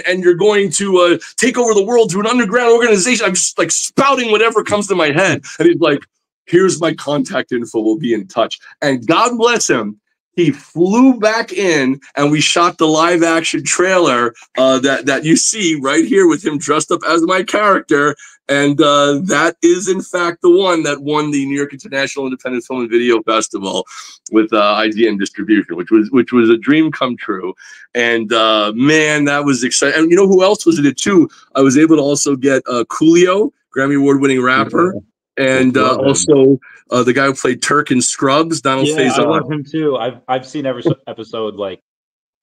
and you're going to take over the world through an underground organization." I'm just like spouting whatever comes to my head. And he's like, "Here's my contact info. We'll be in touch." And God bless him, he flew back in, and we shot the live action trailer that you see right here with him dressed up as my character. And that is, in fact, the one that won the New York International Independent Film and Video Festival with IGN distribution, which was a dream come true. And man, that was exciting. And you know who else was in it too? I was able to also get Coolio, Grammy Award-winning rapper. And also the guy who played Turk in Scrubs, Donald Faison. I love him too. I've seen every episode like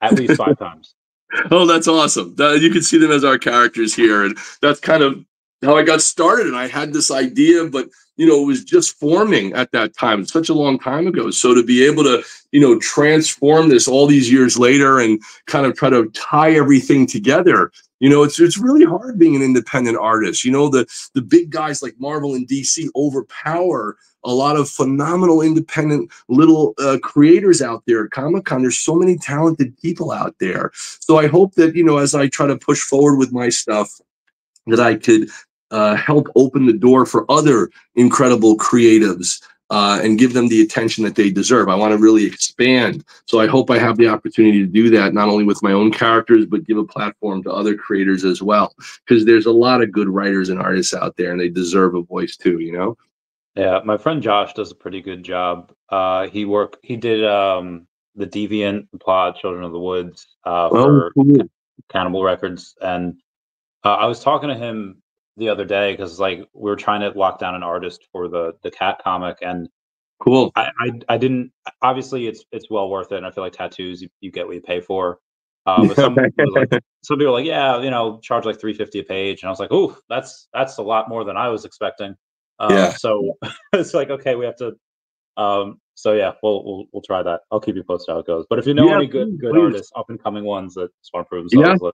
at least 5 times. Oh, that's awesome. You can see them as our characters here, and that's kind of how I got started. And I had this idea, but you know, it was just forming at that time. It's such a long time ago. So to be able to, you know, transform this all these years later and kind of try to tie everything together, you know, it's really hard being an independent artist. You know, the big guys like Marvel and DC overpower a lot of phenomenal independent little creators out there at Comic-Con. There's so many talented people out there. So I hope that, you know, as I try to push forward with my stuff, that I could help open the door for other incredible creatives and give them the attention that they deserve. I want to really expand. So I hope I have the opportunity to do that, not only with my own characters, but give a platform to other creators as well. Because there's a lot of good writers and artists out there, and they deserve a voice too, you know? Yeah, my friend Josh does a pretty good job. He did the Deviant plot, Children of the Woods, Oh, for cool. Cannibal Records, and I was talking to him the other day because like we were trying to lock down an artist for the cat comic, and Cool. I didn't, obviously it's well worth it, and I feel like tattoos you get what you pay for. But some people were like, yeah, you know, charge like $350 a page, and I was like, ooh, that's a lot more than I was expecting. Yeah. So it's like, okay, we have to. So yeah, we'll try that. I'll keep you posted how it goes. But if you know any good please. artists, up and coming ones that just want to prove themselves,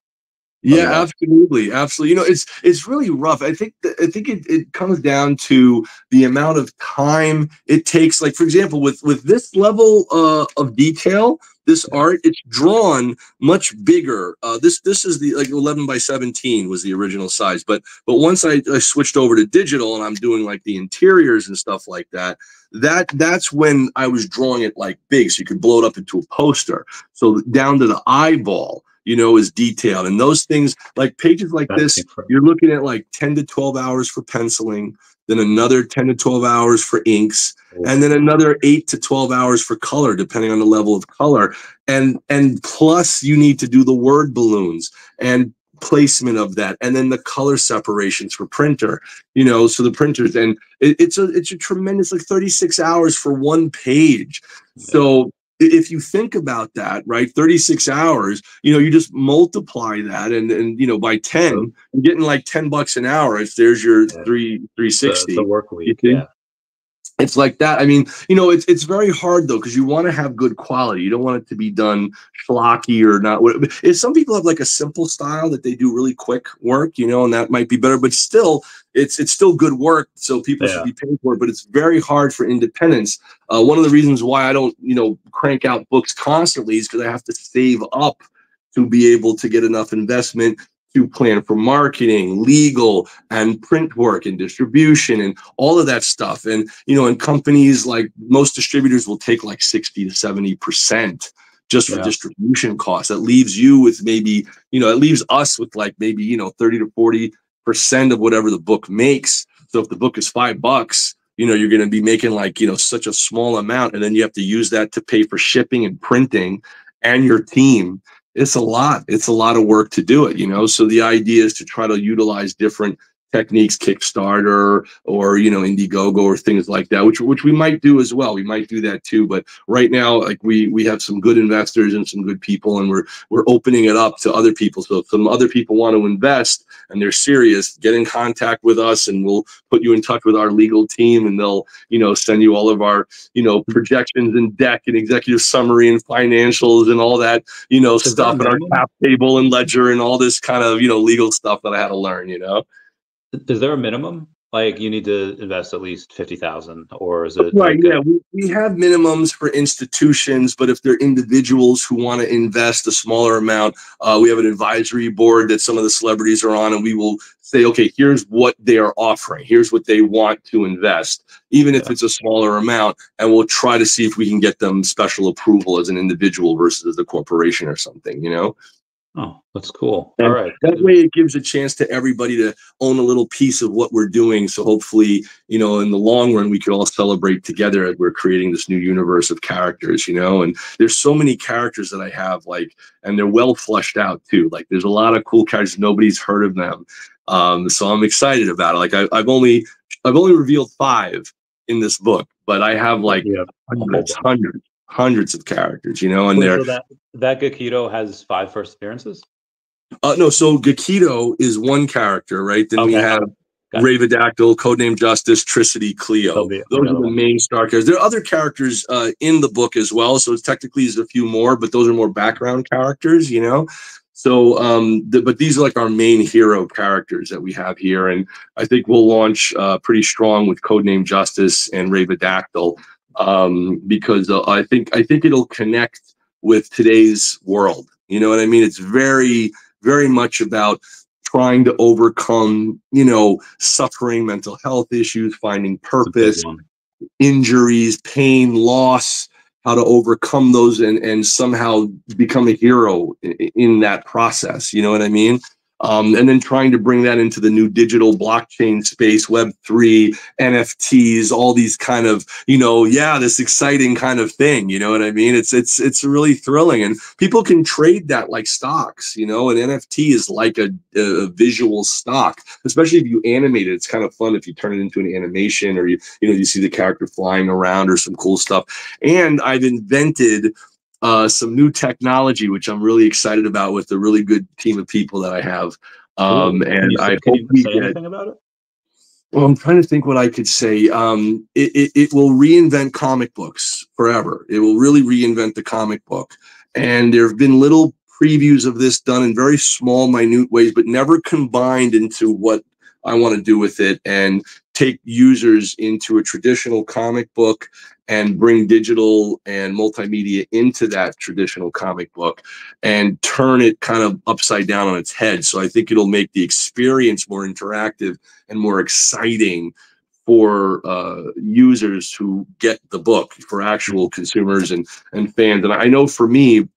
Yeah, absolutely, absolutely. You know, it's really rough. I think it comes down to the amount of time it takes. Like, for example, with this level of detail, this art, it's drawn much bigger. This is the like 11 by 17 was the original size, but once I switched over to digital and I'm doing like the interiors and stuff like that, that's when I was drawing it like big, so you could blow it up into a poster. So down to the eyeball, you know, is detailed. And those things, like pages like this, you're looking at like 10 to 12 hours for penciling, then another 10 to 12 hours for inks, and then another 8 to 12 hours for color, depending on the level of color. And plus you need to do the word balloons and placement of that, and then the color separations for printer, you know, so the printers, and it's a tremendous, like 36 hours for one page. So if you think about that, right, 36 hours, you know, you just multiply that and you know, by 10, you're getting like $10 an hour. If there's your 360, the work week. Yeah. It's like that. I mean, you know, it's very hard though, because you want to have good quality. You don't want it to be done schlocky or not. If some people have like a simple style that they do really quick work, you know, and that might be better, but still, it's still good work. So people should be paid for it. But it's very hard for independents. One of the reasons why I don't, you know, crank out books constantly is because I have to save up to be able to get enough investment to plan for marketing, legal, and print work and distribution and all of that stuff. And, you know, and companies, like most distributors will take like 60 to 70% just for distribution costs. That leaves you with maybe, you know, it leaves us with like maybe, you know, 30 to 40% of whatever the book makes. So if the book is $5, you know, you're going to be making like, you know, such a small amount. And then you have to use that to pay for shipping and printing and your team. It's a lot of work to do it, you know? So the idea is to try to utilize different techniques, Kickstarter or, you know, Indiegogo or things like that, which we might do as well. We might do that too. But right now, like we have some good investors and some good people, and we're opening it up to other people. So if some other people want to invest and they're serious, get in contact with us and we'll put you in touch with our legal team, and they'll, you know, send you all of our, you know, projections and deck and executive summary and financials and all that, you know, stuff, and our cap table and ledger and all this kind of, you know, legal stuff that I had to learn, you know. Is there a minimum? Like you need to invest at least 50,000, or is it right? Yeah, we have minimums for institutions, but if they're individuals who want to invest a smaller amount, we have an advisory board that some of the celebrities are on, and we will say, okay, here's what they are offering, here's what they want to invest, even if it's a smaller amount, and we'll try to see if we can get them special approval as an individual versus as a corporation or something, you know. Oh, that's cool. And all right. That way it gives a chance to everybody to own a little piece of what we're doing. So hopefully, you know, in the long run, we could all celebrate together as we're creating this new universe of characters, you know. And there's so many characters that I have, like, and they're well fleshed out too. Like there's a lot of cool characters. Nobody's heard of them. So I'm excited about it. Like I've only revealed 5 in this book, but I have like hundreds of characters, you know, and they're so that GEKIDO has 5 first appearances. No, so GEKIDO is one character, right? Then we have Ravidactyl, Codename Justice, Tricity, Cleo. Those are the main star characters. There are other characters in the book as well, so it's technically there's a few more, but those are more background characters, you know. So, but these are like our main hero characters that we have here, and I think we'll launch pretty strong with Codename Justice and Ravidactyl. Because I think it'll connect with today's world. You know what I mean? It's very, very much about trying to overcome, you know, suffering, mental health issues, finding purpose, injuries, pain, loss, how to overcome those and somehow become a hero in that process. You know what I mean? And then trying to bring that into the new digital blockchain space, Web3, NFTs, all these kind of, you know, this exciting kind of thing. You know what I mean? It's really thrilling, and people can trade that like stocks. You know, an NFT is like a visual stock, especially if you animate it. It's kind of fun if you turn it into an animation, or you see the character flying around or some cool stuff. And I've invented some new technology, which I'm really excited about with a really good team of people that I have. Can you say anything about it? Well, I'm trying to think what I could say. It will reinvent comic books forever. It will really reinvent the comic book. And there have been little previews of this done in very small, minute ways, but never combined into what I want to do with it and take users into a traditional comic book and bring digital and multimedia into that traditional comic book and turn it kind of upside down on its head. So I think it'll make the experience more interactive and more exciting for users who get the book, for actual consumers and fans. And I know for me,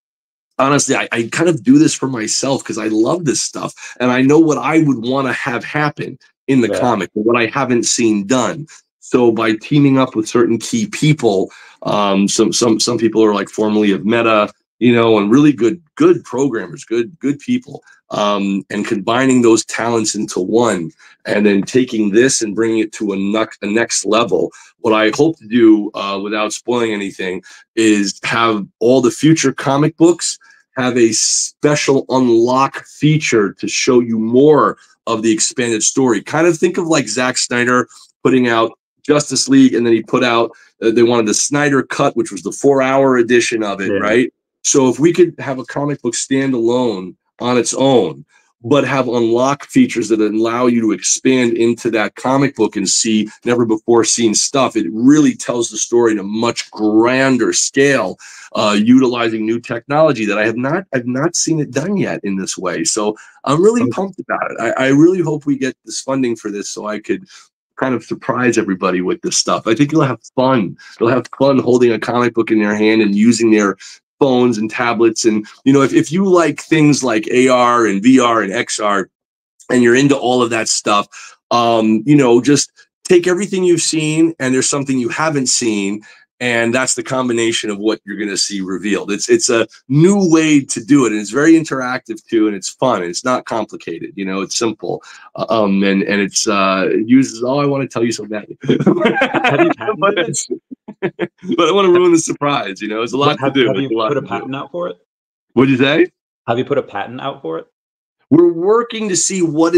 honestly, I kind of do this for myself because I love this stuff. And I know what I would want to have happen in the comic, but what I haven't seen done. So by teaming up with certain key people, some people are like formerly of Meta, you know, and really good programmers, good people, and combining those talents into one, and then taking this and bringing it to a next level. What I hope to do, without spoiling anything, is have all the future comic books have a special unlock feature to show you more of the expanded story. Kind of think of like Zack Snyder putting out Justice League, and then he put out, they wanted the Snyder Cut, which was the 4-hour edition of it, right? So if we could have a comic book stand alone on its own, but have unlock features that allow you to expand into that comic book and see never before seen stuff, it really tells the story in a much grander scale, utilizing new technology that I've not seen it done yet in this way. So I'm really pumped about it. I really hope we get this funding for this so I could kind of surprise everybody with this stuff. I think you'll have fun. They'll have fun holding a comic book in their hand and using their phones and tablets. And, you know, if you like things like AR and VR and XR, and you're into all of that stuff, you know, just take everything you've seen and there's something you haven't seen. And that's the combination of what you're going to see revealed. It's a new way to do it. And it's very interactive too. And it's fun. And it's not complicated. You know, it's simple. And it's, it uses, I want to tell you so badly. But I want to ruin the surprise. You know, it's a lot to do. Have you put a patent out for it? What'd you say? Have you put a patent out for it? We're working to see what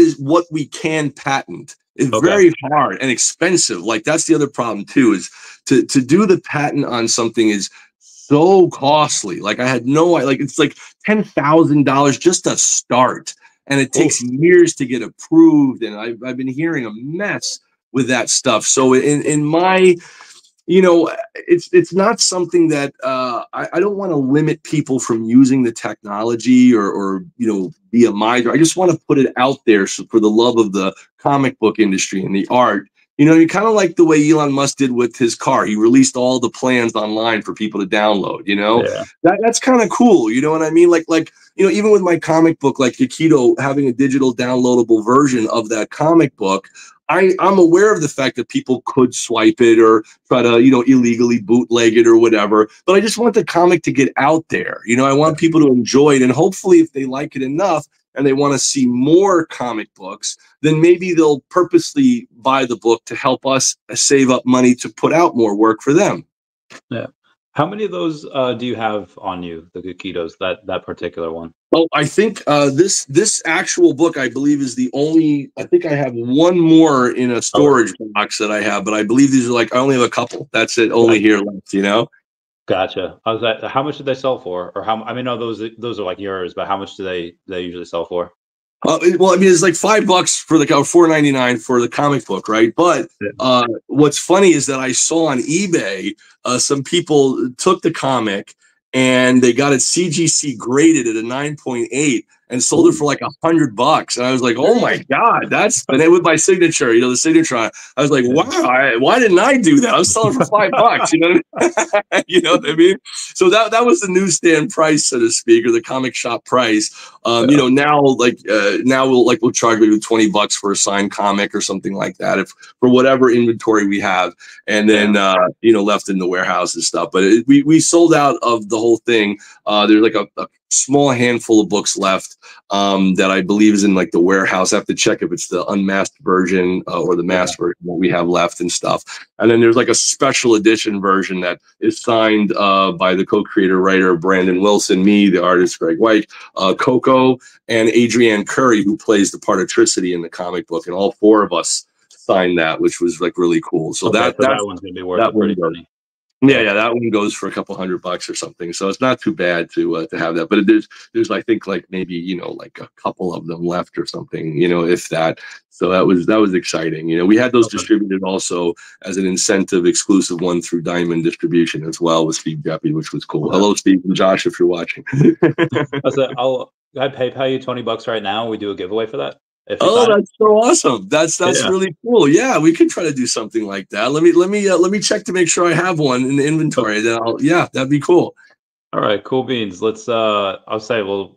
we can patent. It's very hard and expensive. Like, that's the other problem too, is to do the patent on something is so costly. Like, I had it's like $10,000 just to start. And it takes years to get approved. And I've been hearing a mess with that stuff. So in my, you know, it's not something that I don't want to limit people from using the technology or you know, be a miser. I just want to put it out there for the love of the comic book industry and the art. You know, you kind of like the way Elon Musk did with his car. He released all the plans online for people to download, you know? That's kind of cool. You know what I mean? Like, you know, even with my comic book, like GEKIDO, having a digital downloadable version of that comic book, I'm aware of the fact that people could swipe it or try to, you know, illegally bootleg it or whatever. But I just want the comic to get out there. You know, I want people to enjoy it. And hopefully if they like it enough and they want to see more comic books, then maybe they'll purposely buy the book to help us save up money to put out more work for them. Yeah. How many of those do you have on you, the GEKIDOs, that particular one? Oh, I think this actual book, I believe, is the only. I think I have one more in a storage box that I have, but I believe these are like, I only have a couple. That's it, only here left, you know? Gotcha. How much did they sell for? Or how? I mean, no, those are like yours, but how much do they usually sell for? Well, I mean, it's like $5 for the $4.99 for the comic book, right? But what's funny is that I saw on eBay some people took the comic and they got it CGC graded at a 9.8, and sold it for like $100. And I was like, oh my God, and then with my signature, the signature on it, I was like, wow, why didn't I do that? I was selling for $5, you know what I mean? You know what I mean? So that was the newsstand price, so to speak, or the comic shop price. Now we'll charge maybe $20 for a signed comic or something like that, if for whatever inventory we have, and then left in the warehouse and stuff. But we sold out of the whole thing. There's like a small handful of books left that I believe is in like the warehouse. I have to check if it's the unmasked version or the masked version that we have left and stuff. And then there's like a special edition version that is signed by the co-creator writer Brandon Wilson, me, the artist Graig Weich, Coco, and Adrienne Curry, who plays the part of Tricity in the comic book, and all four of us signed that, which was like really cool. So that one's gonna be worth it pretty money. Yeah, that one goes for a couple $100 or something. So it's not too bad to have that. But there's I think like maybe like a couple of them left or something, if that. So that was exciting. We had those distributed also as an incentive exclusive one through Diamond Distribution as well with Steve Jeppy, which was cool. Hello, Steve and Josh, if you're watching. I'll PayPal you $20 right now. We do a giveaway for that. Oh, that's so awesome! That's really cool. Yeah, we could try to do something like that. Let me check to make sure I have one in the inventory. Then that'd be cool. All right, cool beans. Let's I'll say we'll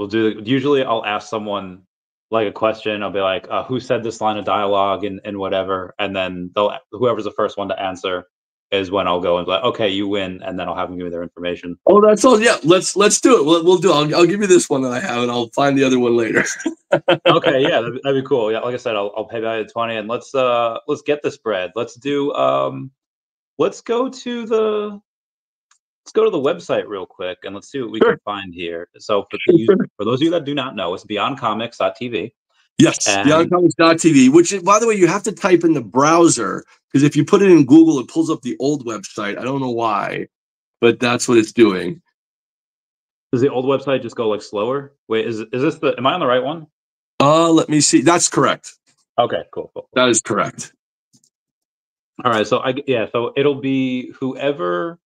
do. Usually, I'll ask someone like a question. I'll be like, "Who said this line of dialogue?" and whatever, and then whoever's the first one to answer is when I'll go and be like, okay, you win, and then I'll have them give me their information. Oh, that's all. Yeah, let's do it. We'll do. I'll give you this one that I have, and I'll find the other one later. Okay, yeah, that'd be cool. Yeah, like I said, I'll pay by 20, and let's get this bread. Let's do let's go to the website real quick, and let's see what we can find here. So for those of you that do not know, it's beyondcomics.tv. Yes, beyondcomics.tv, which, by the way, you have to type in the browser, because if you put it in Google, it pulls up the old website. I don't know why, but that's what it's doing. Does the old website just go like slower? Wait, is this am I on the right one? Let me see. That's correct. Okay, cool. That is correct. All right, so so it'll be whoever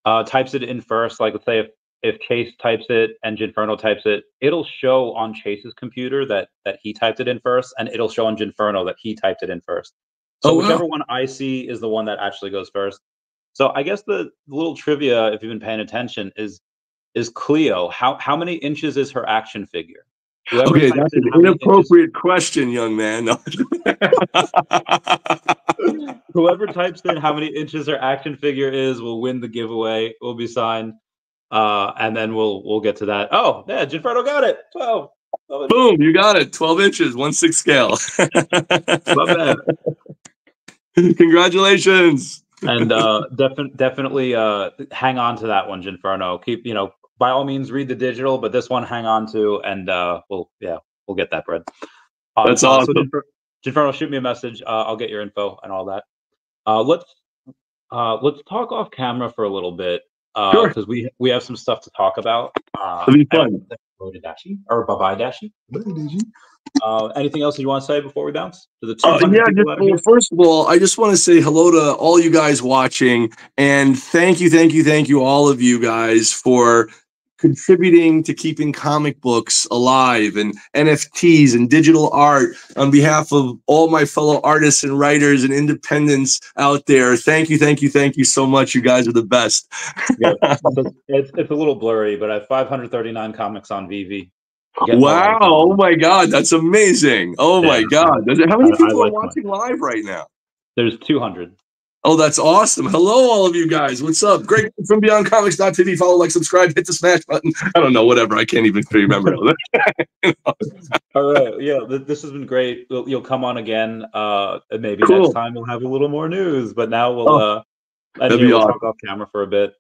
types it in first. Like, let's say if Chase types it and Ginferno types it, it'll show on Chase's computer that he typed it in first, and it'll show on Ginferno that he typed it in first. So whichever one I see is the one that actually goes first. So I guess the little trivia, if you've been paying attention, is Cleo. How many inches is her action figure? Okay, that's an inappropriate question, young man. No. Whoever types in how many inches her action figure is will win the giveaway. Will be signed. And then we'll get to that. Oh, yeah, Ginferno got it. 12. Boom, you got it. 12 inches, 1/6 scale. My bad. Congratulations. And definitely hang on to that one, Ginferno. Keep, by all means read the digital, but this one hang on to, and we'll get that bread. That's awesome. So Ginferno, shoot me a message. I'll get your info and all that. Let's talk off camera for a little bit. Sure. Because we have some stuff to talk about. It'll be fun. Or bye-bye Dashi. Anything else you want to say before we bounce to the first of all, I just want to say hello to all you guys watching, and thank you, all of you guys, for contributing to keeping comic books alive, and NFTs and digital art. On behalf of all my fellow artists and writers and independents out there, thank you so much. You guys are the best. Yeah, it's a little blurry, but I have 539 comics on VeVe. Wow! Oh my God, that's amazing! Oh my God, how many people are watching live right now? There's 200. Oh, that's awesome. Hello, all of you guys. What's up? Great from beyondcomics.tv. Follow, like, subscribe, hit the smash button. I don't know, whatever. I can't even remember. All right. Yeah, this has been great. You'll come on again. Maybe next time we'll have a little more news. But now we'll talk off camera for a bit.